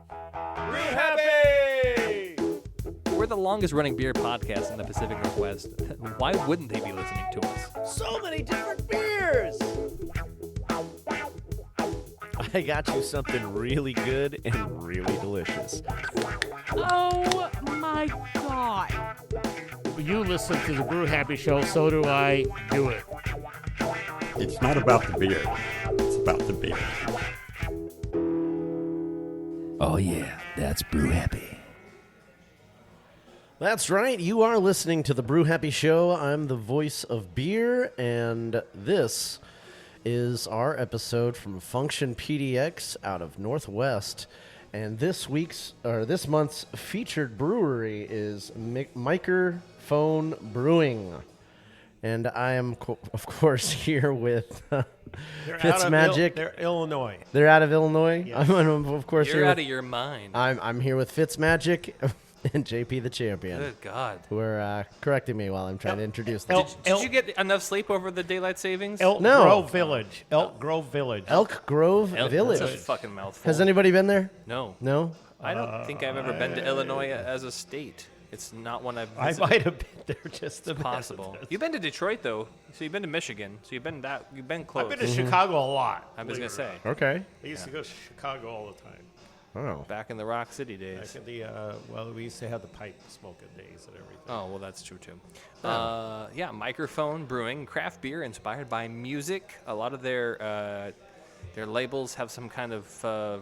Brew Happy! We're the longest running beer podcast in the Pacific Northwest. Why wouldn't they be listening to us? So many different beers! I got you something really good and really delicious. Oh my God. You listen to the Brew Happy Show, so do I. Do it. It's not about the beer. It's about the beer. Oh yeah, that's Brew Happy. That's right. You are listening to the Brew Happy Show. I'm the voice of beer, and this is our episode from Function PDX out of Northwest. And this month's featured brewery is Mikerphone Brewing. And I am, of course, here with Fitzmagic. They're Illinois. They're out of Illinois. Yes. I'm, of course, You're here out with, of your mind. I'm here with Fitzmagic and JP the Champion, Good God. who are correcting me while I'm trying to introduce them. Did you get enough sleep over the daylight savings? Elk No. Grove Village. Elk Grove Village. Elk Grove Village. That's a fucking mouthful. Has anybody been there? No. No? I don't think I've ever been to Illinois as a state. It's not one I've I visited. might have been there just a Possible. bit. You've been to Detroit though, so you've been to Michigan, so you've been close. I've been to Chicago a lot. I was gonna say Okay. I used to go to Chicago all the time. Oh. back in the Rock City days. Back in the, we used to have the pipe smoking days and everything. Oh, well, that's true, too. Yeah, Mikerphone Brewing, craft beer inspired by music. A lot of their labels have some kind of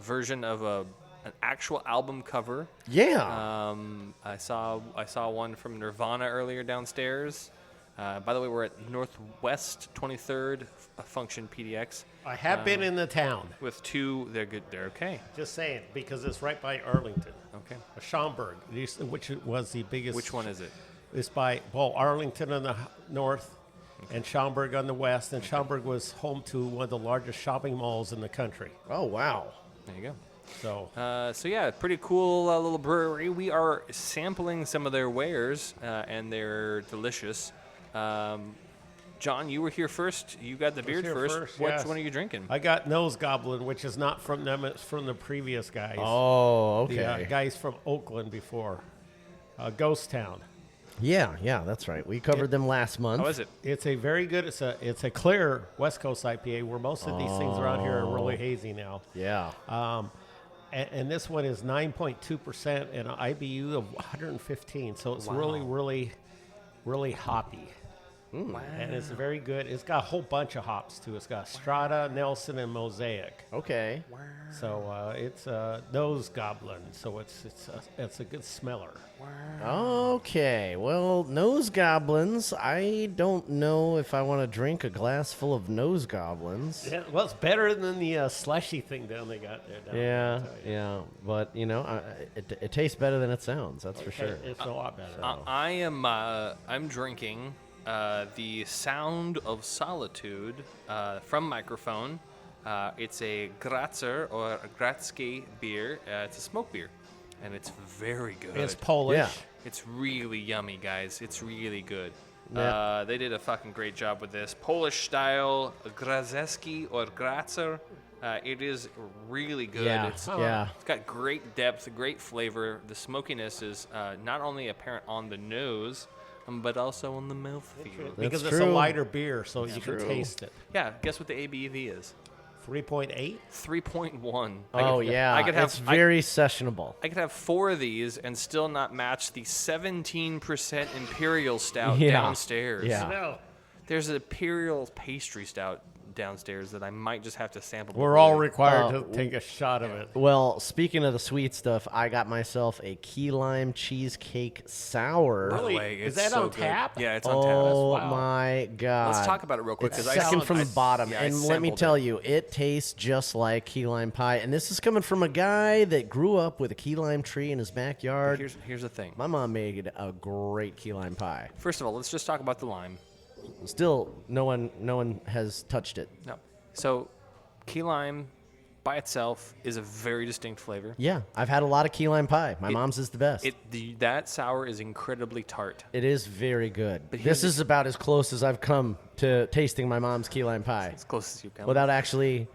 version of an actual album cover. Yeah. I saw one from Nirvana earlier downstairs. By the way, we're at Northwest 23rd Function PDX I have been in the town. with two. They're good. They're okay. Just saying, because it's right by Arlington. Okay. Schaumburg, which was the biggest. Which one is it? It's by Arlington on the north and Schaumburg on the west. And Schaumburg was home to one of the largest shopping malls in the country. Oh, wow. Uh, There you go. So Yeah, pretty cool little brewery. We are sampling some of their wares, and they're delicious. John, you were here first. You got the beard here first. first, Which yes. one are you drinking? I got Nose Goblin, which is not from them. It's from the previous guys. Oh, The okay. guys from Oakland before. Ghost Town. Yeah, that's right. We covered them last month. How is it? It's a very good. It's a clear West Coast IPA where most of these things around here are really hazy now. Yeah. And this one is 9.2% and an IBU of 115. So it's really, really, really hoppy. Wow. And it's very good. It's got a whole bunch of hops too. It's got Strata, Nelson, and Mosaic. Okay. So it's Nose Goblin. So it's a good smeller. Okay. Well, nose goblins. I don't know if I want to drink a glass full of nose goblins. Yeah, well, it's better than the slushy thing down they got there. Yeah. But it tastes better than it sounds. That's for sure. It's a lot better. I'm drinking the Sound of Solitude from Mikerphone. It's a Gratzer or a Gratzke beer. It's a smoke beer, and it's very good. It's Polish. Yeah. It's really yummy, guys. It's really good. Yeah. They did a fucking great job with this. Polish style Grazeski or Gratzer. It is really good. Yeah. It's got great depth, great flavor. The smokiness is not only apparent on the nose, but also on the mouthfeel. Because That's it's a true. lighter beer, so you true. can taste it. Yeah, guess what the ABV is? 3.8. 3.1. Oh, yeah. It's very sessionable. I could have 4 of these and still not match the 17% Imperial Stout Yeah. downstairs. Yeah. No. There's an Imperial Pastry Stout downstairs that I might just have to sample. We're before all we- required to take a shot of it. Well, speaking of the sweet stuff, I got myself a key lime cheesecake sour. By the Really? way, Is it's that so on good. tap? Yeah, it's on tap. Oh Wow. my god! Let's talk about it real quick It's because I second from the bottom, yeah, I and let me sampled tell it. you, it tastes just like key lime pie. And this is coming from a guy that grew up with a key lime tree in his backyard. Here's the thing. My mom made a great key lime pie. First of all, let's just talk about the lime. Still, no one has touched it. No. So, key lime by itself is a very distinct flavor. Yeah, I've had a lot of key lime pie. My mom's is the best. That sour is incredibly tart. It is very good. But This is about as close as I've come to tasting my mom's key lime pie As close as you can. without actually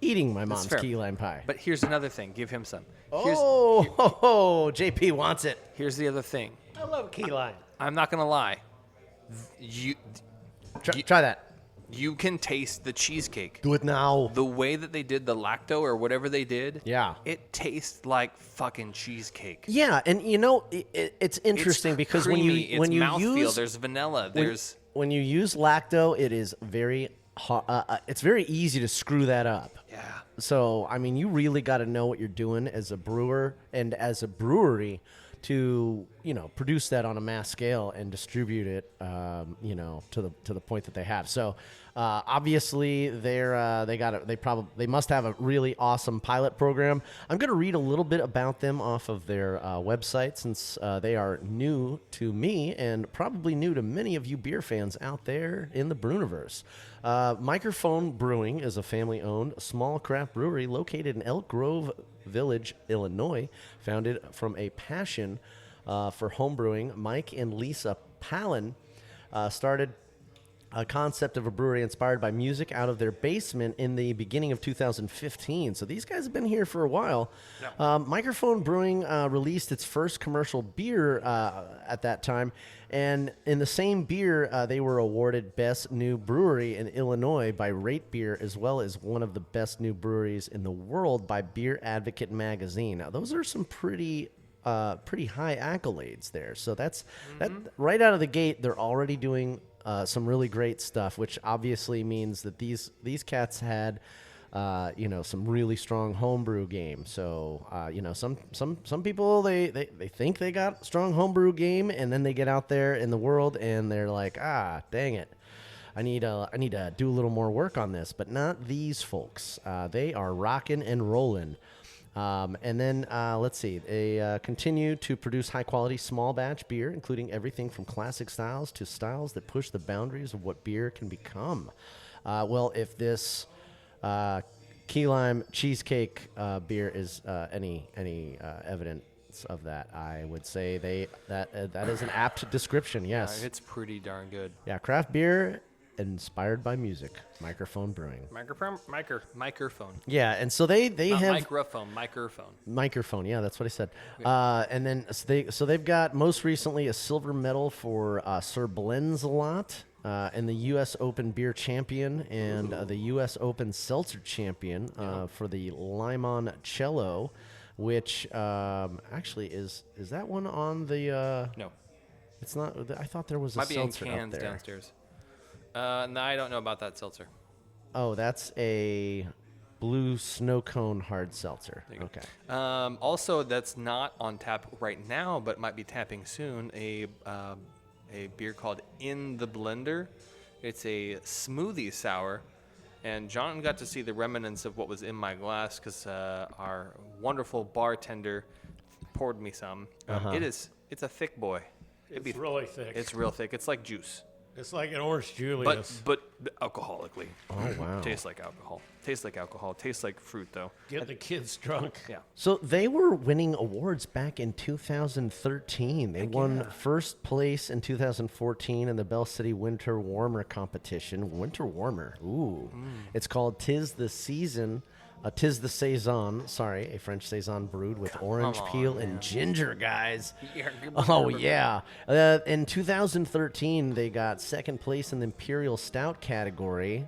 eating my mom's fair. key lime pie. But here's another thing. Give him some. JP wants it. Here's the other thing. I love key lime. I'm not gonna lie. You Try that. you can taste the cheesecake. Do it now. The way that they did the lacto or whatever they did, Yeah. it tastes like fucking cheesecake. Yeah, and it's interesting because creamy, when it's you mouthfeel, use there's vanilla, there's when you use lacto, it is very it's very easy to screw that up. yeah. So I mean, you really got to know what you're doing as a brewer and as a brewery to produce that on a mass scale and distribute it to the point that they have. So obviously they must have a really awesome pilot program. I'm going to read a little bit about them off of their website, since they are new to me and probably new to many of you beer fans out there in the Breuniverse. Mikerphone Brewing is a family-owned small craft brewery located in Elk Grove Village, Illinois, founded from a passion for homebrewing. Mike and Lisa Palin started a concept of a brewery inspired by music out of their basement in the beginning of 2015. So these guys have been here for a while. Yeah. Mikerphone Brewing released its first commercial beer at that time. And in the same beer, they were awarded Best New Brewery in Illinois by Rate Beer, as well as one of the best new breweries in the world by Beer Advocate magazine. Now, those are some pretty high accolades there. So that right out of the gate, they're already doing some really great stuff, which obviously means that these cats had some really strong homebrew game. So some people they think they got strong homebrew game, and then they get out there in the world and they're like, dang it, I need to do a little more work on this. But not these folks. They are rocking and rolling. And then let's see. They continue to produce high-quality small batch beer, including everything from classic styles to styles that push the boundaries of what beer can become. Well, if this key lime cheesecake beer is any evidence of that, I would say that is an apt description. Yes, It's pretty darn good. Yeah, craft beer inspired by music. Mikerphone Brewing. Mikerphone. Yeah, and so they Not have microphone. Mikerphone, yeah, that's what I said. And then they've got most recently a silver medal for Sir Blenzelot, and the U.S. Open Beer Champion and the U.S. Open Seltzer Champion for the Limoncello, which actually is that one on the? No, it's not. I thought there was a might be in seltzer cans up there. downstairs. No, I don't know about that seltzer. Oh, that's a blue snow cone hard seltzer. There you Okay. go. Also, that's not on tap right now, but might be tapping soon. A beer called In the Blender. It's a smoothie sour, and John got to see the remnants of what was in my glass because our wonderful bartender poured me some. It's a thick boy. It's really thick. It's real thick. It's like juice. It's like an Orange Julius. But alcoholically. Oh wow. Tastes like alcohol. Tastes like fruit, though. Get the kids drunk. Yeah. So they were winning awards back in 2013. They won first place in 2014 in the Bell City Winter Warmer competition. Winter Warmer. Ooh. It's called Tis the Saison, a French Saison brewed with orange peel and ginger, guys. Oh, yeah. In 2013, they got second place in the Imperial Stout category.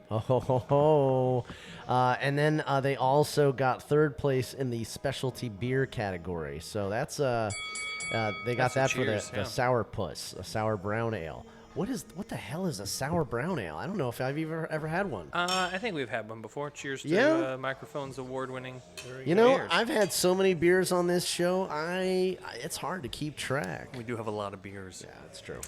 And then they also got third place in the Specialty Beer category. So that's they got that for the Sourpuss, a sour brown ale. What the hell is a sour brown ale? I don't know if I've ever had one. I think we've had one before. Cheers to Mikerphone's award-winning. beers. I've had so many beers on this show. It's hard to keep track. We do have a lot of beers. Yeah, that's true.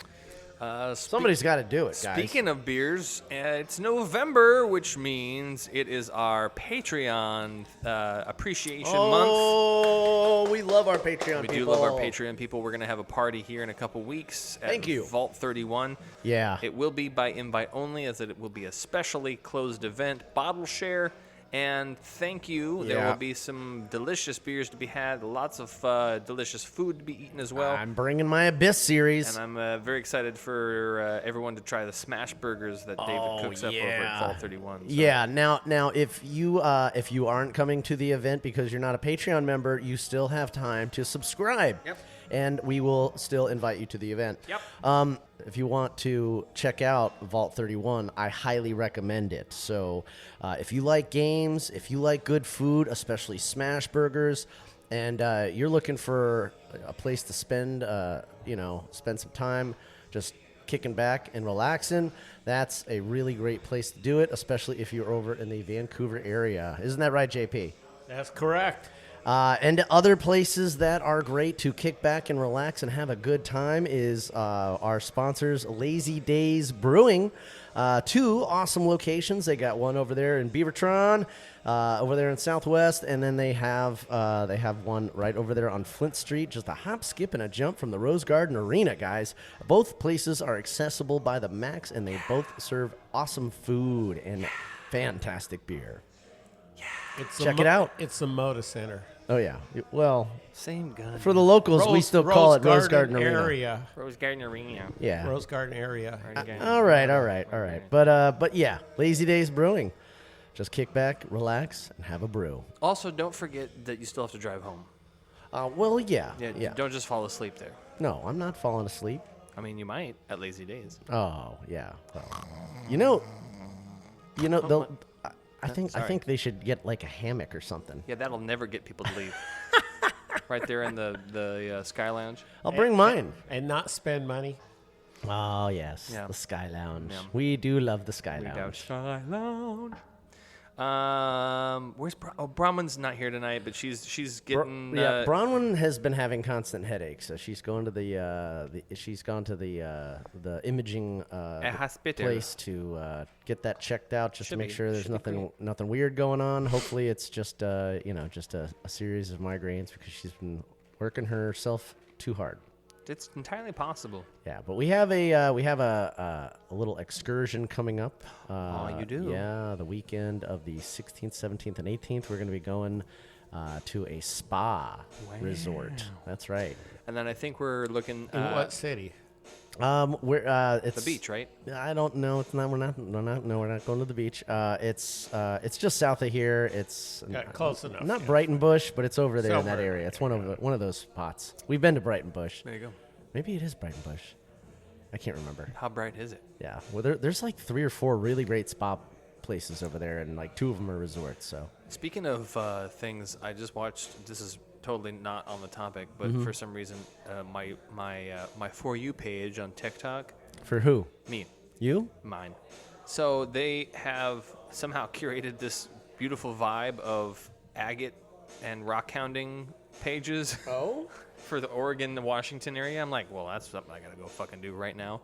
Somebody's got to do it, guys. Speaking of beers, it's November, which means it is our Patreon appreciation month. Oh, we love our Patreon people. We do love our Patreon people. We're going to have a party here in a couple weeks at Vault 31. Yeah. It will be by invite only, as it will be a specially closed event, bottle share, And thank you. There Yeah. will be some delicious beers to be had, lots of delicious food to be eaten as well. I'm bringing my Abyss series. And I'm very excited for everyone to try the smash burgers that David cooks up over at Vault 31. So. Yeah. Now, if you aren't coming to the event because you're not a Patreon member, you still have time to subscribe. Yep. And we will still invite you to the event. Yep. If you want to check out Vault 31, I highly recommend it. So, if you like games, if you like good food, especially smash burgers, and you're looking for a place to spend some time just kicking back and relaxing, that's a really great place to do it, especially if you're over in the Vancouver area. Isn't that right, JP? That's correct. And other places that are great to kick back and relax and have a good time is our sponsors, Lazy Days Brewing. 2 awesome locations. They got one over there in Beavertron, over there in Southwest, and then they have one right over there on Flint Street, just a hop, skip, and a jump from the Rose Garden Arena, guys. Both places are accessible by the max, and they both serve awesome food and fantastic beer. Check it out. It's the Moda Center. Oh, yeah. Well, Same gun. for the locals, we still call it Rose Garden Arena. area. Rose Garden Arena. Yeah. Rose Garden area. All right. But yeah, Lazy Days Brewing. Just kick back, relax, and have a brew. Also, don't forget that you still have to drive home. Well, yeah. Don't just fall asleep there. No, I'm not falling asleep. I mean, you might at Lazy Days. Oh, yeah. Well, they'll. I think they should get like a hammock or something. Yeah, that'll never get people to leave. Right there in the Sky Lounge. I'll bring mine. And not spend money. Oh yes, Yeah. the Sky Lounge. Yeah. We do love the Sky We Lounge. Sky Lounge. Where's Bronwyn's not here tonight, but she's getting. Bronwyn has been having constant headaches, so she's going to the imaging hospital place to get that checked out, just to make sure there's Should be nothing weird going on. Hopefully, it's just a series of migraines because she's been working herself too hard. It's entirely possible. Yeah, but we have a little excursion coming up. You do? Yeah, the weekend of the 16th, 17th, and 18th. We're going to be going to a spa resort. That's right. And then I think we're looking In what city? It's the beach, right? I don't know. It's not. We're not going to the beach. It's just south of here. It's Close enough. not yeah. Brighton Bush, but it's over there in that Somewhere. area. It's one of those spots. We've been to Brighton Bush. There you go. Maybe it is Brighton Bush. I can't remember. How bright is it? Yeah. Well, there's like 3 or 4 really great spa places over there, and like 2 of them are resorts. So. Speaking of things, I just watched. This is totally not on the topic, but for some reason, my For You page on TikTok. For who? Me. You? Mine. So they have somehow curated this beautiful vibe of agate and rock hounding pages. Oh. For the Oregon, Washington area. I'm like, well, that's something I gotta go fucking do right now,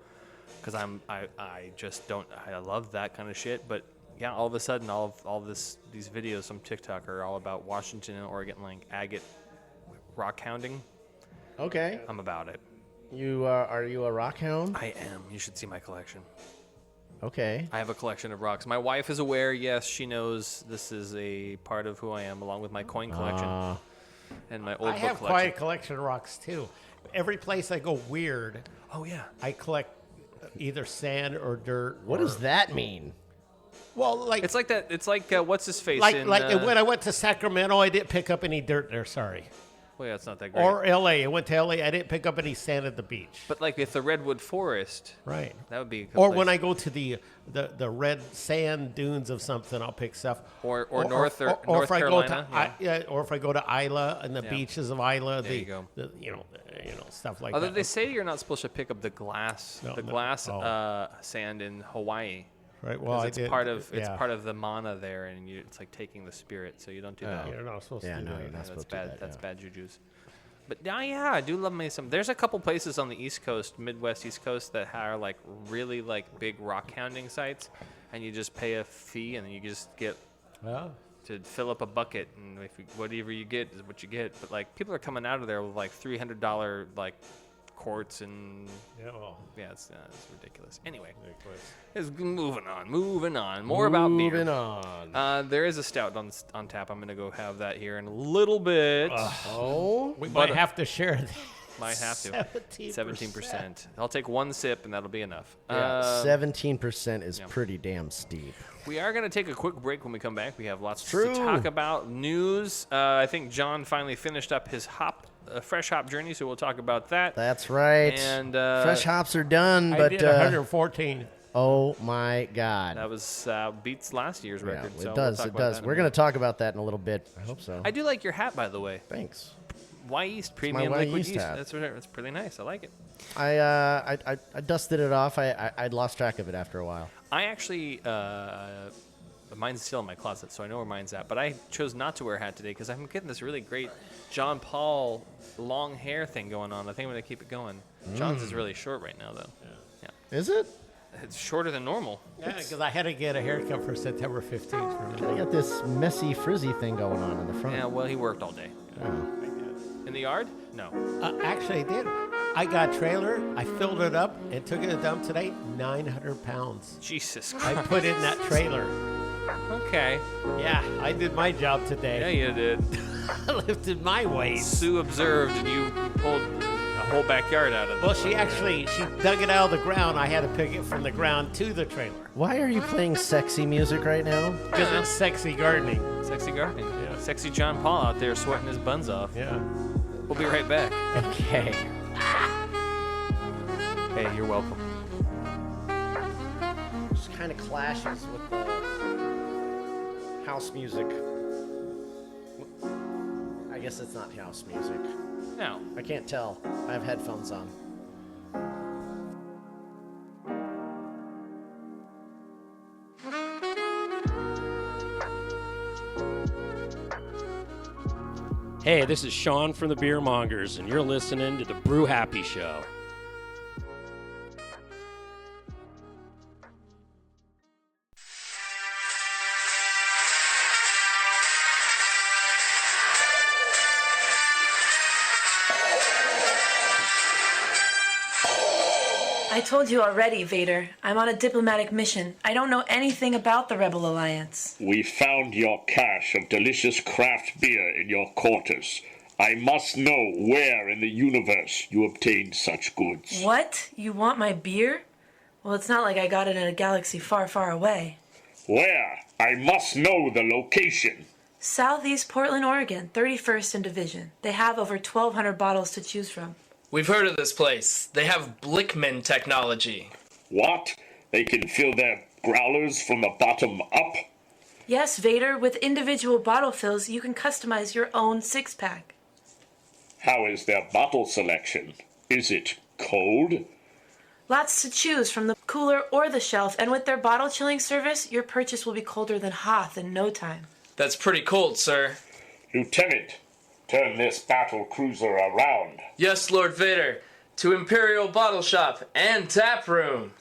because I just don't. I love that kind of shit, but yeah, all of a sudden, these videos from TikTok are all about Washington and Oregon, like agate rock hounding. Okay. I'm about it. You are you a rock hound? I am. You should see my collection. Okay. I have a collection of rocks. My wife is aware. Yes, she knows this is a part of who I am, along with my coin collection and my old I book have collection. quite a collection of rocks too. Every place I go weird, Oh yeah. I collect either sand or dirt. What does that mean? Well, like It's like that. It's like what's his face like in when I went to Sacramento, I didn't pick up any dirt there. Sorry. well, yeah, it's not that great. Or L.A. I went to L.A. I didn't pick up any sand at the beach. But like if the redwood forest, Right. that would be a good Or place. when I go to the red sand dunes of something, I'll pick stuff. Or North if I Carolina, go to or if I go to Isla and the Yeah. beaches of Isla, There you go. Stuff like Although that. they say you're not supposed to pick up the glass sand in Hawaii. Right. Well, I It's did. part of yeah. part of the mana there, and it's like taking the spirit. So you don't do that. You're not supposed Yeah, to do no, that. you're not That's supposed to bad. do that. That's yeah. bad juju's. But yeah, I do love me some. There's a couple places on the East Coast, Midwest East Coast, that are like really like big rock hounding sites, and you just pay a fee, and then you just get Well, to fill up a bucket, and whatever you get is what you get. But like people are coming out of there with like $300 like courts and Yeah. it's ridiculous. Anyway, it's moving on. More about beer. Moving on. There is a stout on tap. I'm gonna go have that here in a little bit. We might have to share that. Might have to. 17%. I'll take one sip and that'll be enough. 17% is pretty damn steep. We are going to take a quick break. When we come back, we have lots True. to talk about. News. I think John finally finished up his fresh hop journey, so we'll talk about that. That's right. And fresh hops are done, I but did 114. oh my God. that was beats last year's Yeah, record. it so does. We'll It talk about does. that in We're a going minute. to talk about that in a little bit. I hope so. I do like your hat, by the way. Thanks. Y East Premium Y Liquid East Yeast. hat. That's pretty nice. I like it. I dusted it off. I'd lost track of it after a while. I actually, mine's still in my closet, so I know where mine's at. But I chose not to wear a hat today because I'm getting this really great John Paul long hair thing going on. I think I'm going to keep it going. John's is really short right now, though. Yeah. Is it? It's shorter than normal. Yeah, because I had to get a haircut for September 15th. I got this messy, frizzy thing going on in the front. Yeah, well, he worked all day. Oh. In the yard? No. Actually, I did. I got a trailer. I filled it up and took it to dump today. 900 pounds. Jesus I Christ. put in that trailer. Okay. Yeah, I did my job Yeah, today. you did. I lifted my weight. Sue observed, and you pulled a whole backyard out of it. Well, she dug it out of the ground. I had to pick it from the ground to the trailer. Why are you playing sexy music right now? Because it's sexy gardening. Sexy gardening. Yeah. Sexy John Paul out there sweating his buns off. Yeah. We'll be right back. Okay. Hey, you're welcome. Just kind of clashes with the house music. I guess it's not house music. Now, I can't tell. I have headphones on. Hey, this is Sean from the Beer Mongers, and you're listening to the Brew Happy Show. I told you already, Vader. I'm on a diplomatic mission. I don't know anything about the Rebel Alliance. We found your cache of delicious craft beer in your quarters. I must know where in the universe you obtained such goods. What? You want my beer? Well, it's not like I got it in a galaxy far, far away. Where? I must know the location. Southeast Portland, Oregon, 31st and Division. They have over 1,200 bottles to choose from. We've heard of this place. They have Blickman technology. What? They can fill their growlers from the bottom up? Yes, Vader, with individual bottle fills, you can customize your own six-pack. How is their bottle selection? Is it cold? Lots to choose from the cooler or the shelf, and with their bottle chilling service, your purchase will be colder than Hoth in no time. That's pretty cold, sir. Lieutenant, turn this battle cruiser around. Yes, Lord Vader. To Imperial Bottle Shop and Tap Room.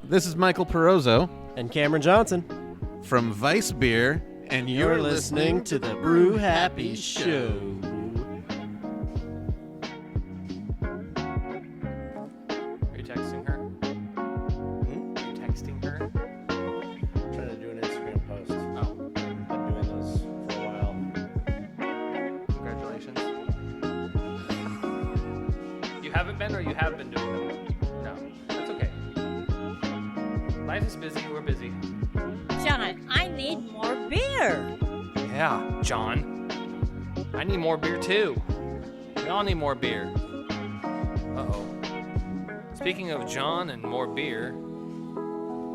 This is Michael Perozzo and Cameron Johnson from Vice Beer, and you're listening to the Brew Happy Show. are you texting her? Are you texting her? I'm trying to do an Instagram post. Oh, I've been doing those for a while. congratulations. You haven't been, or you have been doing them? No, that's okay. Life is busy. We're busy. John, I need more beer. Yeah, John. I need more beer too. We all need more beer. Uh-oh. Speaking of John and more beer,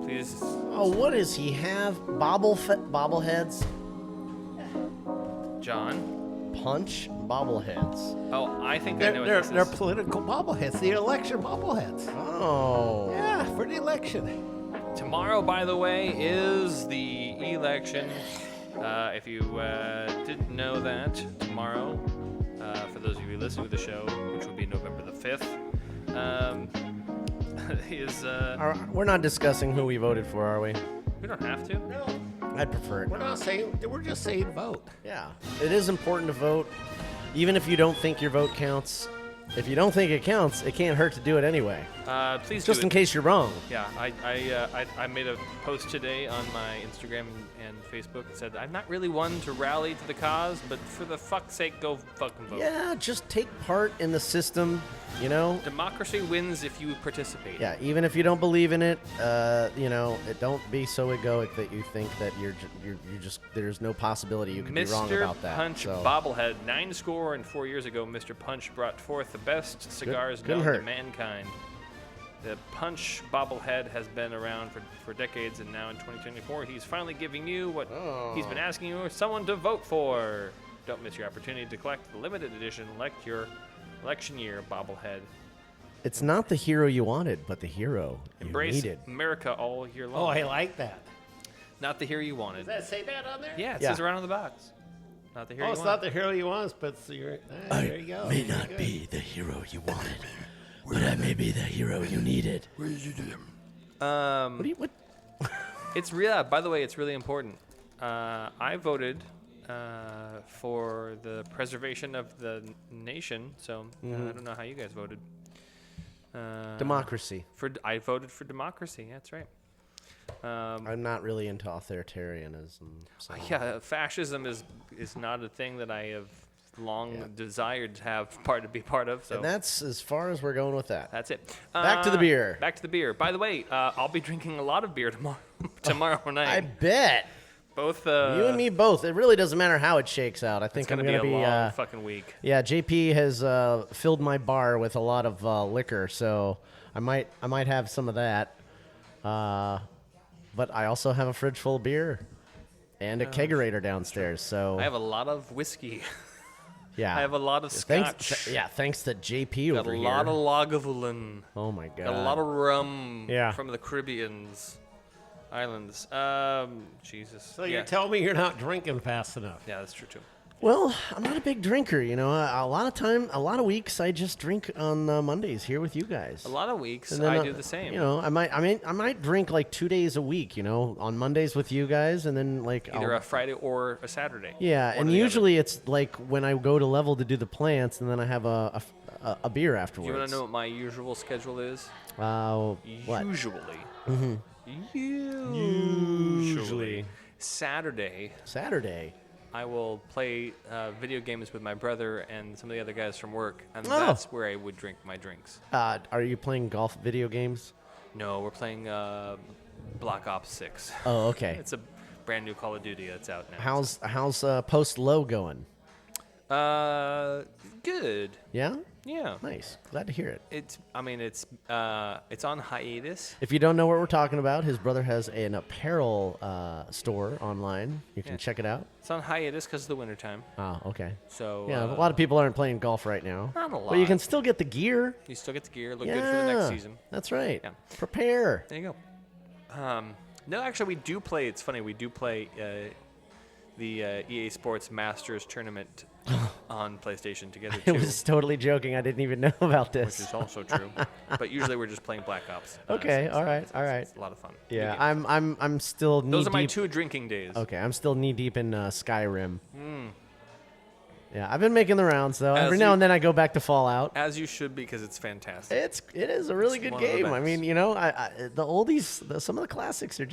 please. Oh, what does he have? Bobbleheads? John. Punch bobbleheads. Oh, I think I know what They're this is. they're political bobbleheads, the election bobbleheads. Oh. Yeah, for the election. Tomorrow, by the way, is the election. If you didn't know that, tomorrow for those of you listening to the show, which will be November the 5th, is... We're not discussing who we voted for, are we? We don't have to. No, I'd prefer it. we're not saying. We're just saying vote. Yeah, it is important to vote, even if you don't think your vote counts. If you don't think it counts, it can't hurt to do it anyway. Please Just do in it. case you're wrong. Yeah, I made a post today on my Instagram and Facebook that said, I'm not really one to rally to the cause, but for the fuck's sake, go fucking vote. Yeah, just take part in the system, you know? Democracy wins if you participate. Yeah, even if you don't believe in it, don't be so egoic that you think that you're just there's no possibility you could be wrong about that. Mr. Punch so. Bobblehead, 4 years ago, Mr. Punch brought forth the best cigars couldn't known to hurt. mankind. The Punch Bobblehead has been around for decades, and now in 2024, he's finally giving you what he's been asking you someone to vote for. Don't miss your opportunity to collect the limited edition election year Bobblehead. It's not the hero you wanted, but the hero Embrace you needed. America all year long. Oh, I like that. Not the hero you wanted. Does that say that on there? Yeah, it says right on the box. Not the hero you it's wanted. not the hero you want, but there you go. May not be the hero you wanted, but I may be the hero you needed. Where did you do them? What? It's real. By the way, it's really important. I voted for the preservation of the nation, so I don't know how you guys voted. Democracy. I voted for democracy. That's right. I'm not really into authoritarianism. So. Yeah, fascism is not a thing that I have long desired to be part of. So And that's as far as we're going with that. that's it. Back to the beer. Back to the beer. By the way, I'll be drinking a lot of beer tomorrow night. I bet. Both You and me both. It really doesn't matter how it shakes out. I think It's I'm gonna going to be be a long fucking week. Yeah, JP has filled my bar with a lot of liquor, so I might have some of that. But I also have a fridge full of beer and a kegerator downstairs. So I have a lot of whiskey. yeah, I have a lot of scotch. Thanks to JP Got over a here. lot of Lagavulin. Oh my god. Got a lot of rum Yeah. from the Caribbean's islands. Jesus. So you're telling me you're not drinking fast enough? Yeah, that's true too. Well, I'm not a big drinker, you know. A lot of weeks I just drink on Mondays here with you guys. A lot of weeks And then, I do the same. You know, I might drink like 2 days a week, you know, on Mondays with you guys, and then like Either a Friday or a Saturday. Yeah, One and or the usually it's like when I go to Level to do the plants, and then I have a beer other. afterwards. Do you want to know what my usual schedule is? What? Usually. Mm-hmm. Usually. Saturday. I will play video games with my brother and some of the other guys from work, and that's where I would drink my drinks. Are you playing golf video games? No, we're playing Black Ops 6. Oh, okay. It's a brand new Call of Duty that's out now. How's Post Low going? Good. Yeah? Yeah. Nice. Glad to hear it. It's on hiatus. If you don't know what we're talking about, his brother has an apparel store online. You can check it out. It's on hiatus because of the wintertime. Oh, okay. So yeah, a lot of people aren't playing golf right now. Not a lot. But you can still get the gear. You still get the gear. Look good for the next season. That's right. Yeah. Prepare. There you go. No, actually, we do play. It's funny. We do play the EA Sports Masters Tournament on PlayStation together, I too. was totally joking. I didn't even know about this. Which is also true. But usually we're just playing Black Ops. Okay, so all right. It's a lot of fun. Yeah, I'm still knee Those are my deep. 2 drinking days. Okay, I'm still knee deep in Skyrim. Yeah, I've been making the rounds though. Every now and then I go back to Fallout. As you should, because it's fantastic. It is a really good one of the game. I best. mean, you know, the oldies, some of the classics are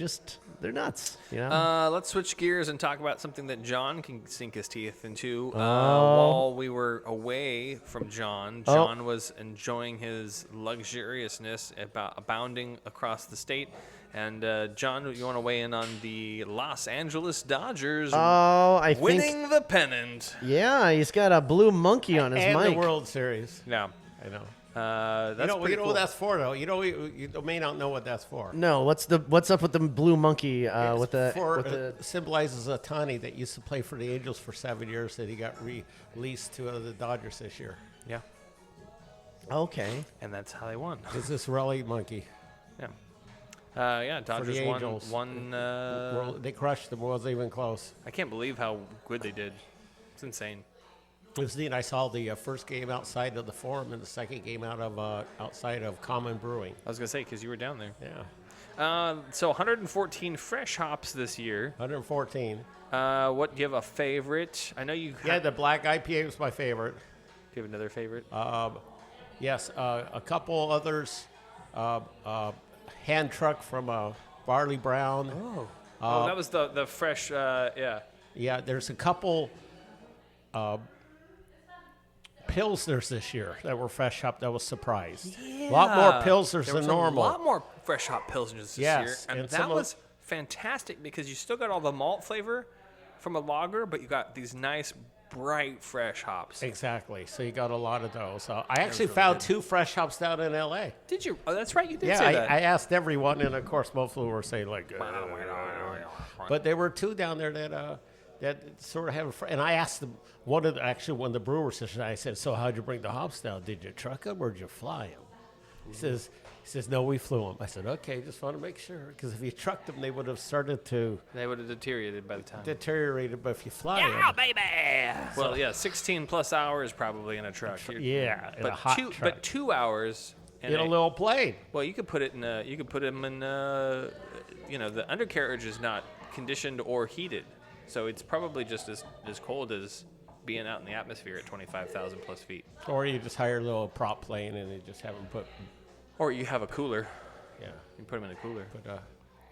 they're nuts. You know. Let's switch gears and talk about something that John can sink his teeth into. While we were away from John was enjoying his luxuriousness abounding across the state. And John, you want to weigh in on the Los Angeles Dodgers winning the pennant? Yeah, he's got a blue monkey on his and mic. the World Series. Yeah, I know. That's pretty cool. What that's for, though. You may not know what that's for. No, what's up with the blue monkey? It symbolizes Ohtani that used to play for the Angels for 7 years. That he got released to the Dodgers this year. Yeah. Okay. And that's how they won. It's this rally monkey. Yeah. Dodgers for the Angels. won. They crushed them. Wasn't even close. I can't believe how good they did. It's insane. It was neat. I saw the first game outside of the Forum and the second game outside of Common Brewing. I was going to say, because you were down there. Yeah. So 114 fresh hops this year. 114. What, do you have a favorite? I know you... Yeah, the black IPA was my favorite. Do you have another favorite? Yes, a couple others. Hand truck from Barley Brown. Oh, that was the fresh, yeah. Yeah, there's a couple Pilsners this year that were fresh hop. That was surprised. Yeah. A lot more Pilsners There than was normal. A lot more fresh hop Pilsners this Yes, year. And and that some of- was fantastic because you still got all the malt flavor from a lager, but you got these nice, bright, fresh hops. Exactly. So you got a lot of those. I actually really found good. 2 fresh hops down in L.A. Did you? Oh, that's right. You did Yeah, say that. I asked everyone, and of course, most of them were saying like, but there were 2 down there that sort of have a. And I asked them one of the brewers session. I said, "So how'd you bring the hops down? Did you truck them or did you fly them?" He says, "No, we flew them." I said, "Okay, just want to make sure because if you trucked them, they would have started to They would have deteriorated by the time. deteriorate. But if you fly Yeah, them, baby. Well, yeah, 16 plus hours probably in a truck. yeah, in but a hot two, truck. but 2 hours in a little plane. Well, you could put it in. You could put them in. The undercarriage is not conditioned or heated, so it's probably just as cold as being out in the atmosphere at 25,000 plus feet. Or you just hire a little prop plane and you just have them put. Or you have a cooler. Yeah, you put them in a cooler. But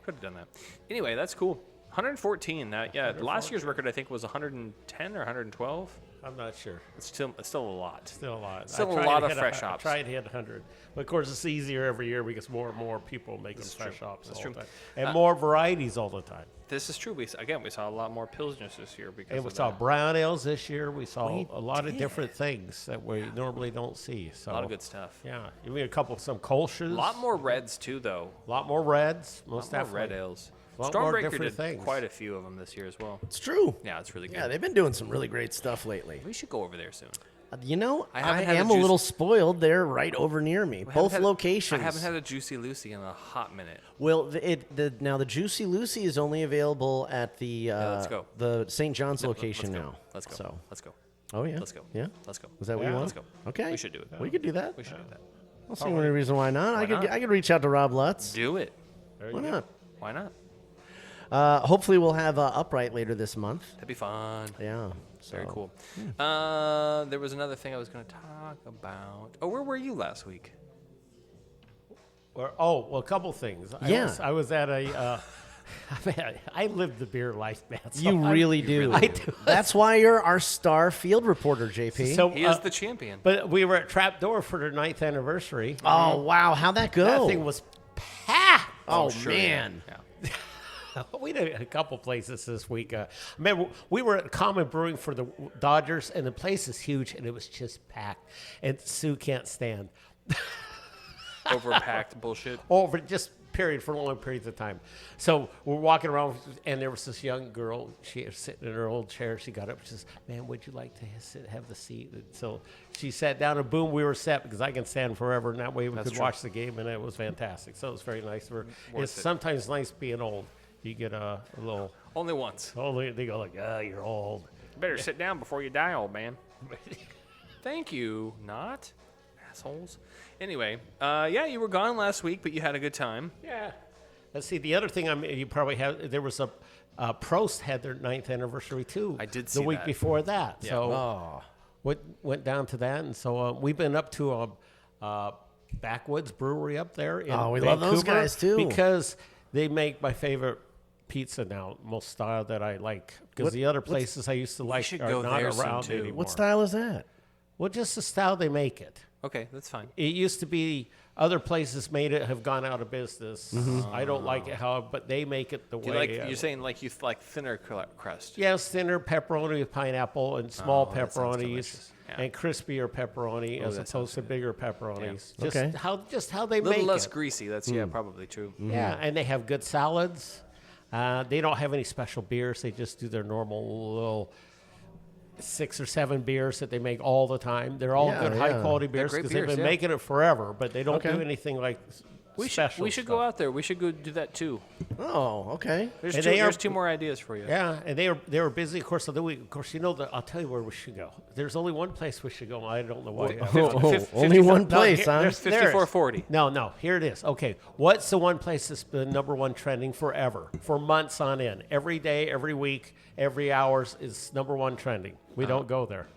could have done that. Anyway, that's cool. 114. Last year's record I think was 110 or 112. I'm not sure. It's still a lot. Still a lot. Still I a tried lot to of hit fresh hops. I tried to hit 100. But of course, it's easier every year because more and more people making This is fresh true. hops That's all true. the time. And more varieties all the time. This is true. We saw a lot more Pilsners this year because And we of saw that. brown ales this year. We saw We a lot of did. different things that we normally don't see. So A lot of good stuff. Yeah, even some Kolsch's. A lot more reds too, though. A lot more reds. Most A lot more red definitely. ales. A lot more Stormbreaker different did things. quite a few of them this year as well. It's true. Yeah, it's really good. Yeah, they've been doing some really great stuff lately. We should go over there soon. I haven't had am a a juice- little spoiled. They're right over near me. Both locations. I haven't had a Juicy Lucy in a hot minute. Well, the Juicy Lucy is only available at the let's go. the St. John's No, location let's go. now. Let's go. So. Let's go. Oh yeah. Let's go. Yeah. Let's go. Is that what you want? Let's go. Okay. We should do it. We could do that. We should do that. I don't see any reason why not. Why not? I could reach out to Rob Lutz. Do it. Why not? Why not? Hopefully we'll have Upright later this month. That'd be fun. Yeah. Very so. cool. There was another thing I was going to talk about. Oh, where were you last week? A couple things. I was at a. I lived the beer life, man. So You really do. I do. That's why you're our star field reporter, JP. So, He is the champion. But we were at Trapdoor for their 9th anniversary. Oh wow, how'd that go? That thing was packed. Oh, sure, man. Yeah. We did a couple places this week. Remember, we were at Common Brewing for the Dodgers, and the place is huge, and it was just packed. And Sue can't stand. Overpacked bullshit. Over just period for long periods of time. So we're walking around, and there was this young girl. She was sitting in her old chair. She got up. She says, "Man, would you like to have the seat?" And so she sat down, and boom, we were set because I can stand forever, and that way we could true. watch the game, and it was fantastic. So it was very nice. It's it. sometimes nice being old. You get a little. Only once. They go like, you're old. You better sit down before you die, old man. Thank you. Not assholes. Anyway, you were gone last week, but you had a good time. Yeah. Let's see. The other thing you probably have, there was Prost had their 9th anniversary too. I did see the week that. before that. Yeah. So went down to that, and so we've been up to Backwoods Brewery up there in Oh, we Vancouver love those guys, too. because they make my favorite pizza now, most style that I like. Because the other places I used to like should are go not there soon, around too. anymore. What style is that? Well, just the style they make it. Okay, that's fine. It used to be other places made it have gone out of business. I don't like it but they make it the Do you way. like, you're saying like you like thinner crust. Yes, thinner pepperoni with pineapple and small that sounds pepperonis delicious. Yeah. and crispier pepperoni as that opposed to bigger pepperonis. Yeah. Just Okay. how they A little make less it. greasy. That's probably true. Yeah, and they have good salads. They don't have any special beers. They just do their normal little 6 or 7 beers that they make all the time. They're all Yeah, good, yeah. high quality They're beers great because they've beers, been yeah. making it forever. But they don't Okay. do anything like We special should go out there. We should go do that too. Oh, okay. There's two more ideas for you. Yeah, and they were busy. Of course, of course, I'll tell you where we should go. There's only one place we should go. I don't know why. Only one place, huh? There's 5440. No, here it is. Okay, what's the one place that's been number one trending forever, for months on end? Every day, every week, every hours is number one trending. We don't go there.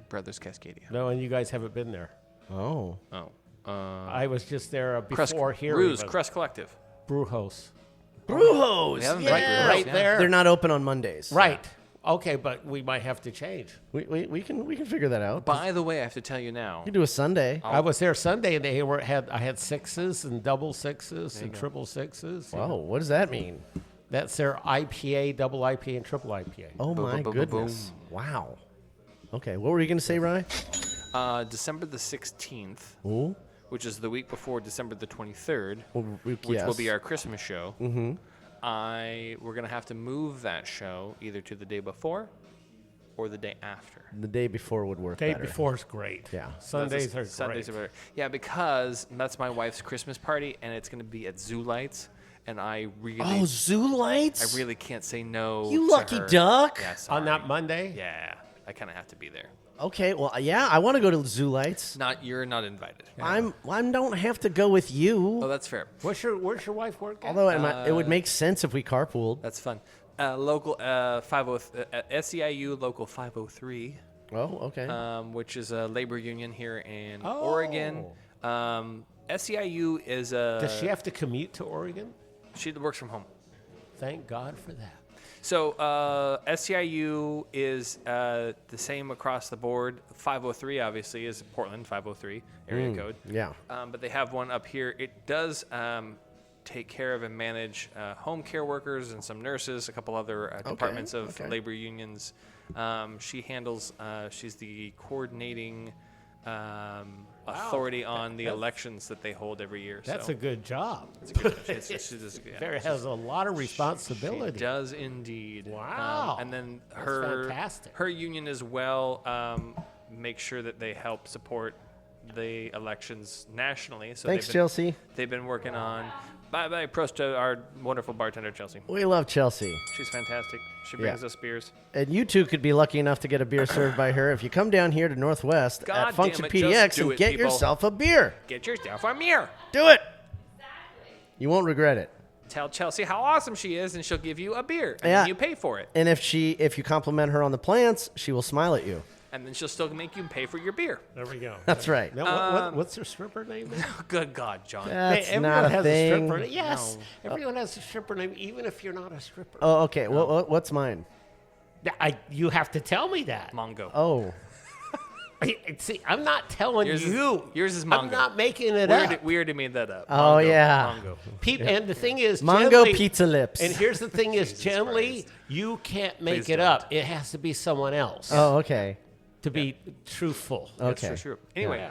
Brothers Cascadia. No, and you guys haven't been there. Oh. I was just there before here. Brews, Crest Collective. Brewhouse. Brewhouse. Yeah, right there. They're not open on Mondays. Right. Okay, but we might have to change. We can figure that out. By the way, I have to tell you now. You do a Sunday. I was there Sunday, and I had sixes and double sixes and triple sixes. Wow, what does that mean? That's their IPA, double IPA, and triple IPA. Oh my goodness! Wow. Okay, what were you going to say, Rye? December the 16th, Ooh. which is the week before December the 23rd, which yes. will be our Christmas show. Mm-hmm. We're going to have to move that show either to the day before or the day after. The day before would work Day better. before is great. Yeah. Sundays are Sundays are great. better. Yeah, because that's my wife's Christmas party, and it's going to be at Zoo Lights. And I really... Oh, Zoo Lights? I really can't say no You to lucky her. duck. Yeah, sorry. On that Monday? Yeah, I kind of have to be there. Okay, well, yeah, I want to go to Zoo Lights. You're not invited. I don't have to go with you. Oh, that's fair. Where's your wife work at? Although it would make sense if we carpooled. That's fun. Local 50 SEIU Local 503. Oh, okay. Which is a labor union here in Oregon. SEIU is a... Does she have to commute to Oregon? She works from home. Thank God for that. So SEIU is the same across the board. 503 obviously is Portland 503 area code. Yeah. But they have one up here. It does take care of and manage home care workers and some nurses, a couple other departments of labor unions. She handles. She's the coordinating authority on the elections that they hold every year. That's a good job. It's a good, she does, There has a lot of responsibility. She does indeed. Wow. And then fantastic. her union as well makes sure that they help support the elections nationally. So Thanks, Chelsea. They've been working on. Bye, prost to our wonderful bartender, Chelsea. We love Chelsea. She's fantastic. She brings us beers. And you too could be lucky enough to get a beer served by her if you come down here to Northwest God at Function damn it, PDX just do and it, get people. yourself a beer. Get yourself a beer. Do it. You won't regret it. Tell Chelsea how awesome she is, and she'll give you a beer, and Yeah. then you pay for it. And if you compliment her on the plants, she will smile at you. And then she'll still make you pay for your beer. There we go. That's right. Now, what's her stripper name? Good God, John. That's everyone not a has thing. a stripper. Yes, everyone has a stripper name, even if you're not a stripper. Oh, okay. What's mine? You have to tell me that. Mongo. Oh. See, I'm not telling you. Yours is Mongo. I'm not making it up. We already made that up. Oh, Mongo, yeah. Mongo. And the thing is, Mango generally- pizza lips. And here's the thing is, generally, you can't make Please it don't. up. It has to be someone else Oh, okay. to be truthful. Okay. True. Anyway. All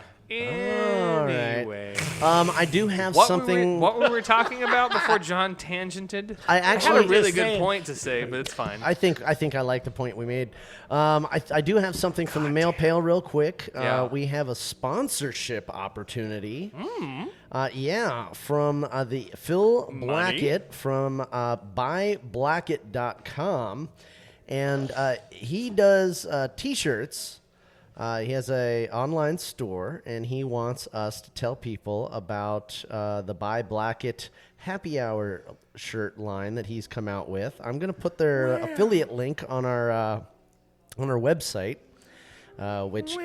right. Anyway. I do have What something. what were we talking about before John tangented? I had actually a really just good saying. point to say, but it's fine. I think I like the point we made. I do have something from the mail pail real quick. Yeah. We have a sponsorship opportunity. From the Phil Blackett from buyblackett.com. And he does T-shirts. He has a online store, and he wants us to tell people about the Buy Blackett Happy Hour shirt line that he's come out with. I'm going to put their affiliate link on our website, which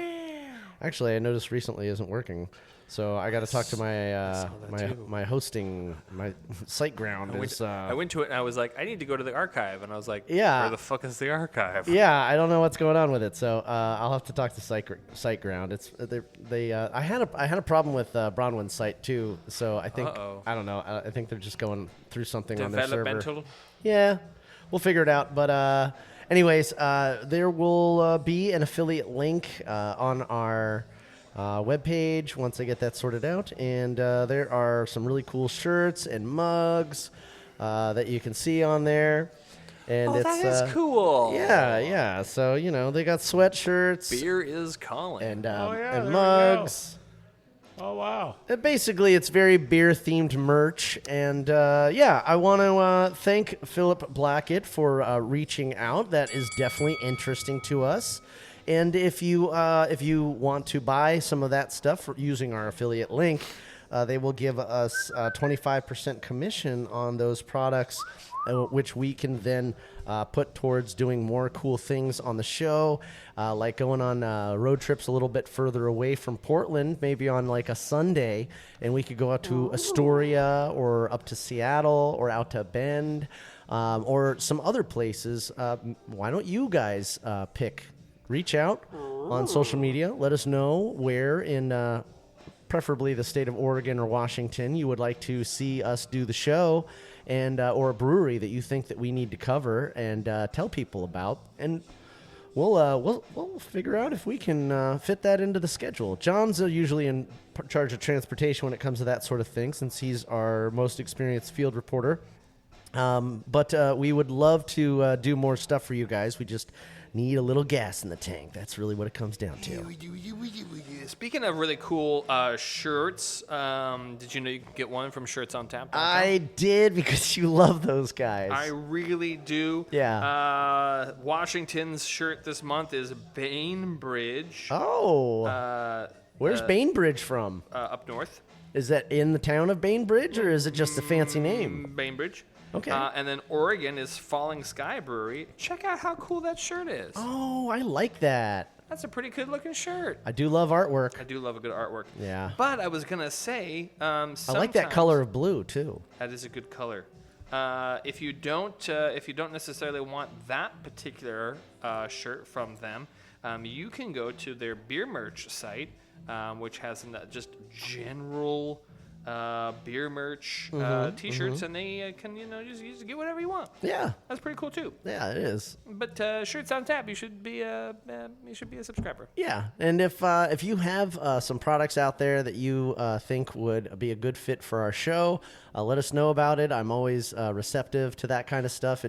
actually I noticed recently isn't working. So I got to talk to my hosting, my SiteGround. I went to it and I was like, I need to go to the archive, and I was like, Yeah. where the fuck is the archive? Yeah, I don't know what's going on with it, so I'll have to talk to SiteGround. It's I had a problem with Bronwyn's site too, so I think I don't know. I think they're just going through something on their server. Developmental. Yeah, we'll figure it out. But anyways, there will be an affiliate link on our webpage once I get that sorted out, and there are some really cool shirts and mugs that you can see on there. And it's, that is cool. Yeah. So they got sweatshirts. Beer is calling. And there we mugs. Oh, wow. Basically, it's very beer-themed merch. And, I want to thank Philip Blackett for reaching out. That is definitely interesting to us. And if you want to buy some of that stuff using our affiliate link, they will give us 25% commission on those products, which we can then put towards doing more cool things on the show, like going on road trips a little bit further away from Portland, maybe on like a Sunday, and we could go out to Astoria or up to Seattle or out to Bend or some other places. Why don't you guys reach out on social media, let us know where in preferably the state of Oregon or Washington you would like to see us do the show, and or a brewery that you think that we need to cover and tell people about, and we'll figure out if we can fit that into the schedule. John's usually in charge of transportation when it comes to that sort of thing, since he's our most experienced field reporter. But we would love to do more stuff for you guys. We just need a little gas in the tank. That's really what it comes down to. Speaking of really cool shirts, did you know you could get one from Shirts on Tap? I did, because you love those guys. I really do. Yeah. Washington's shirt this month is Bainbridge. Oh. Where's Bainbridge from? Up north. Is that in the town of Bainbridge, or is it just a fancy name? Bainbridge. Okay. And then Oregon is Falling Sky Brewery. Check out how cool that shirt is. Oh, I like that. That's a pretty good looking shirt. I do love artwork. I do love a good artwork. Yeah. But I was going to say, I like that color of blue too. That is a good color. If you don't necessarily want that particular shirt from them, you can go to their beer merch site, which has just general beer merch T-shirts, and they can just get whatever you want. Yeah, that's pretty cool too. Yeah, it is. But Shirts on Tap, you should be a subscriber. Yeah, and if you have some products out there that you think would be a good fit for our show, let us know about it. I'm always receptive to that kind of stuff.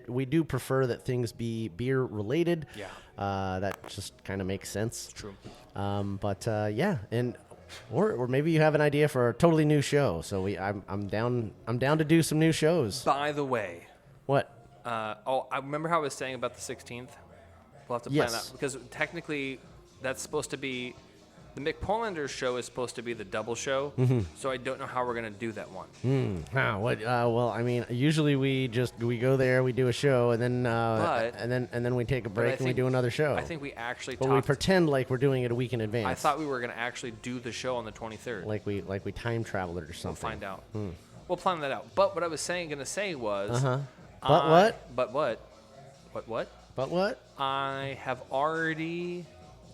We do prefer that things be beer related. Yeah, that just kind of makes sense. It's true. And. Or maybe you have an idea for a totally new show. So I'm down to do some new shows. By the way, what? I remember how I was saying about the 16th. We'll have to plan that, because technically that's supposed to be the Mick Polander's show is supposed to be the double show. Mm-hmm. So I don't know how we're gonna do that one. Well, I mean, usually we go there, we do a show, and then we take a break and we do another show. I think we actually. But we pretend like we're doing it a week in advance. I thought we were gonna actually do the show on the 23rd. Like we time traveled or something. We'll find out. We'll plan that out. But what I was gonna say was. But what? I have already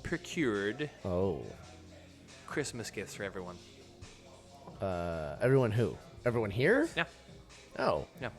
procured. Oh. Christmas gifts for everyone. Everyone who? Everyone here? Yeah. Oh. Yeah.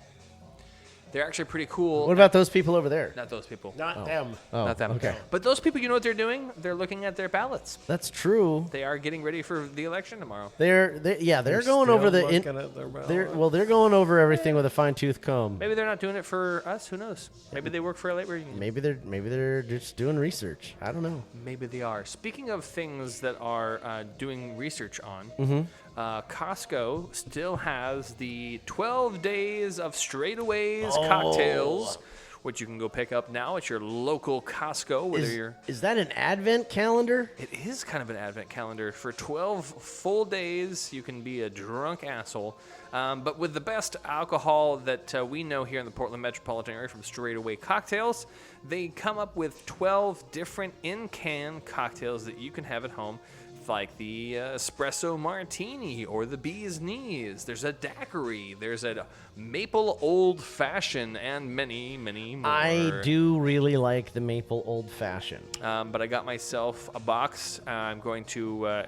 They're actually pretty cool. What about those people over there? Not those people. Not them. Oh, not them. Okay. But those people, you know what they're doing? They're looking at their ballots. That's true. They are getting ready for the election tomorrow. They're going over they're going over everything with a fine-tooth comb. Maybe they're not doing it for us. Who knows? Maybe they work for a labor union. Maybe they're just doing research. I don't know. Maybe they are. Speaking of things that are doing research on, Costco still has the 12 days of straightaways cocktails, which you can go pick up now at your local Costco. Is that an advent calendar? It is kind of an advent calendar. For 12 full days, you can be a drunk asshole. But with the best alcohol that we know here in the Portland metropolitan area from Straightaway Cocktails, they come up with 12 different in-can cocktails that you can have at home, like the espresso martini or the bee's knees. There's a daiquiri. There's a maple old fashioned, and many, many more. I do really like the maple old fashioned. But I got myself a box. I'm going to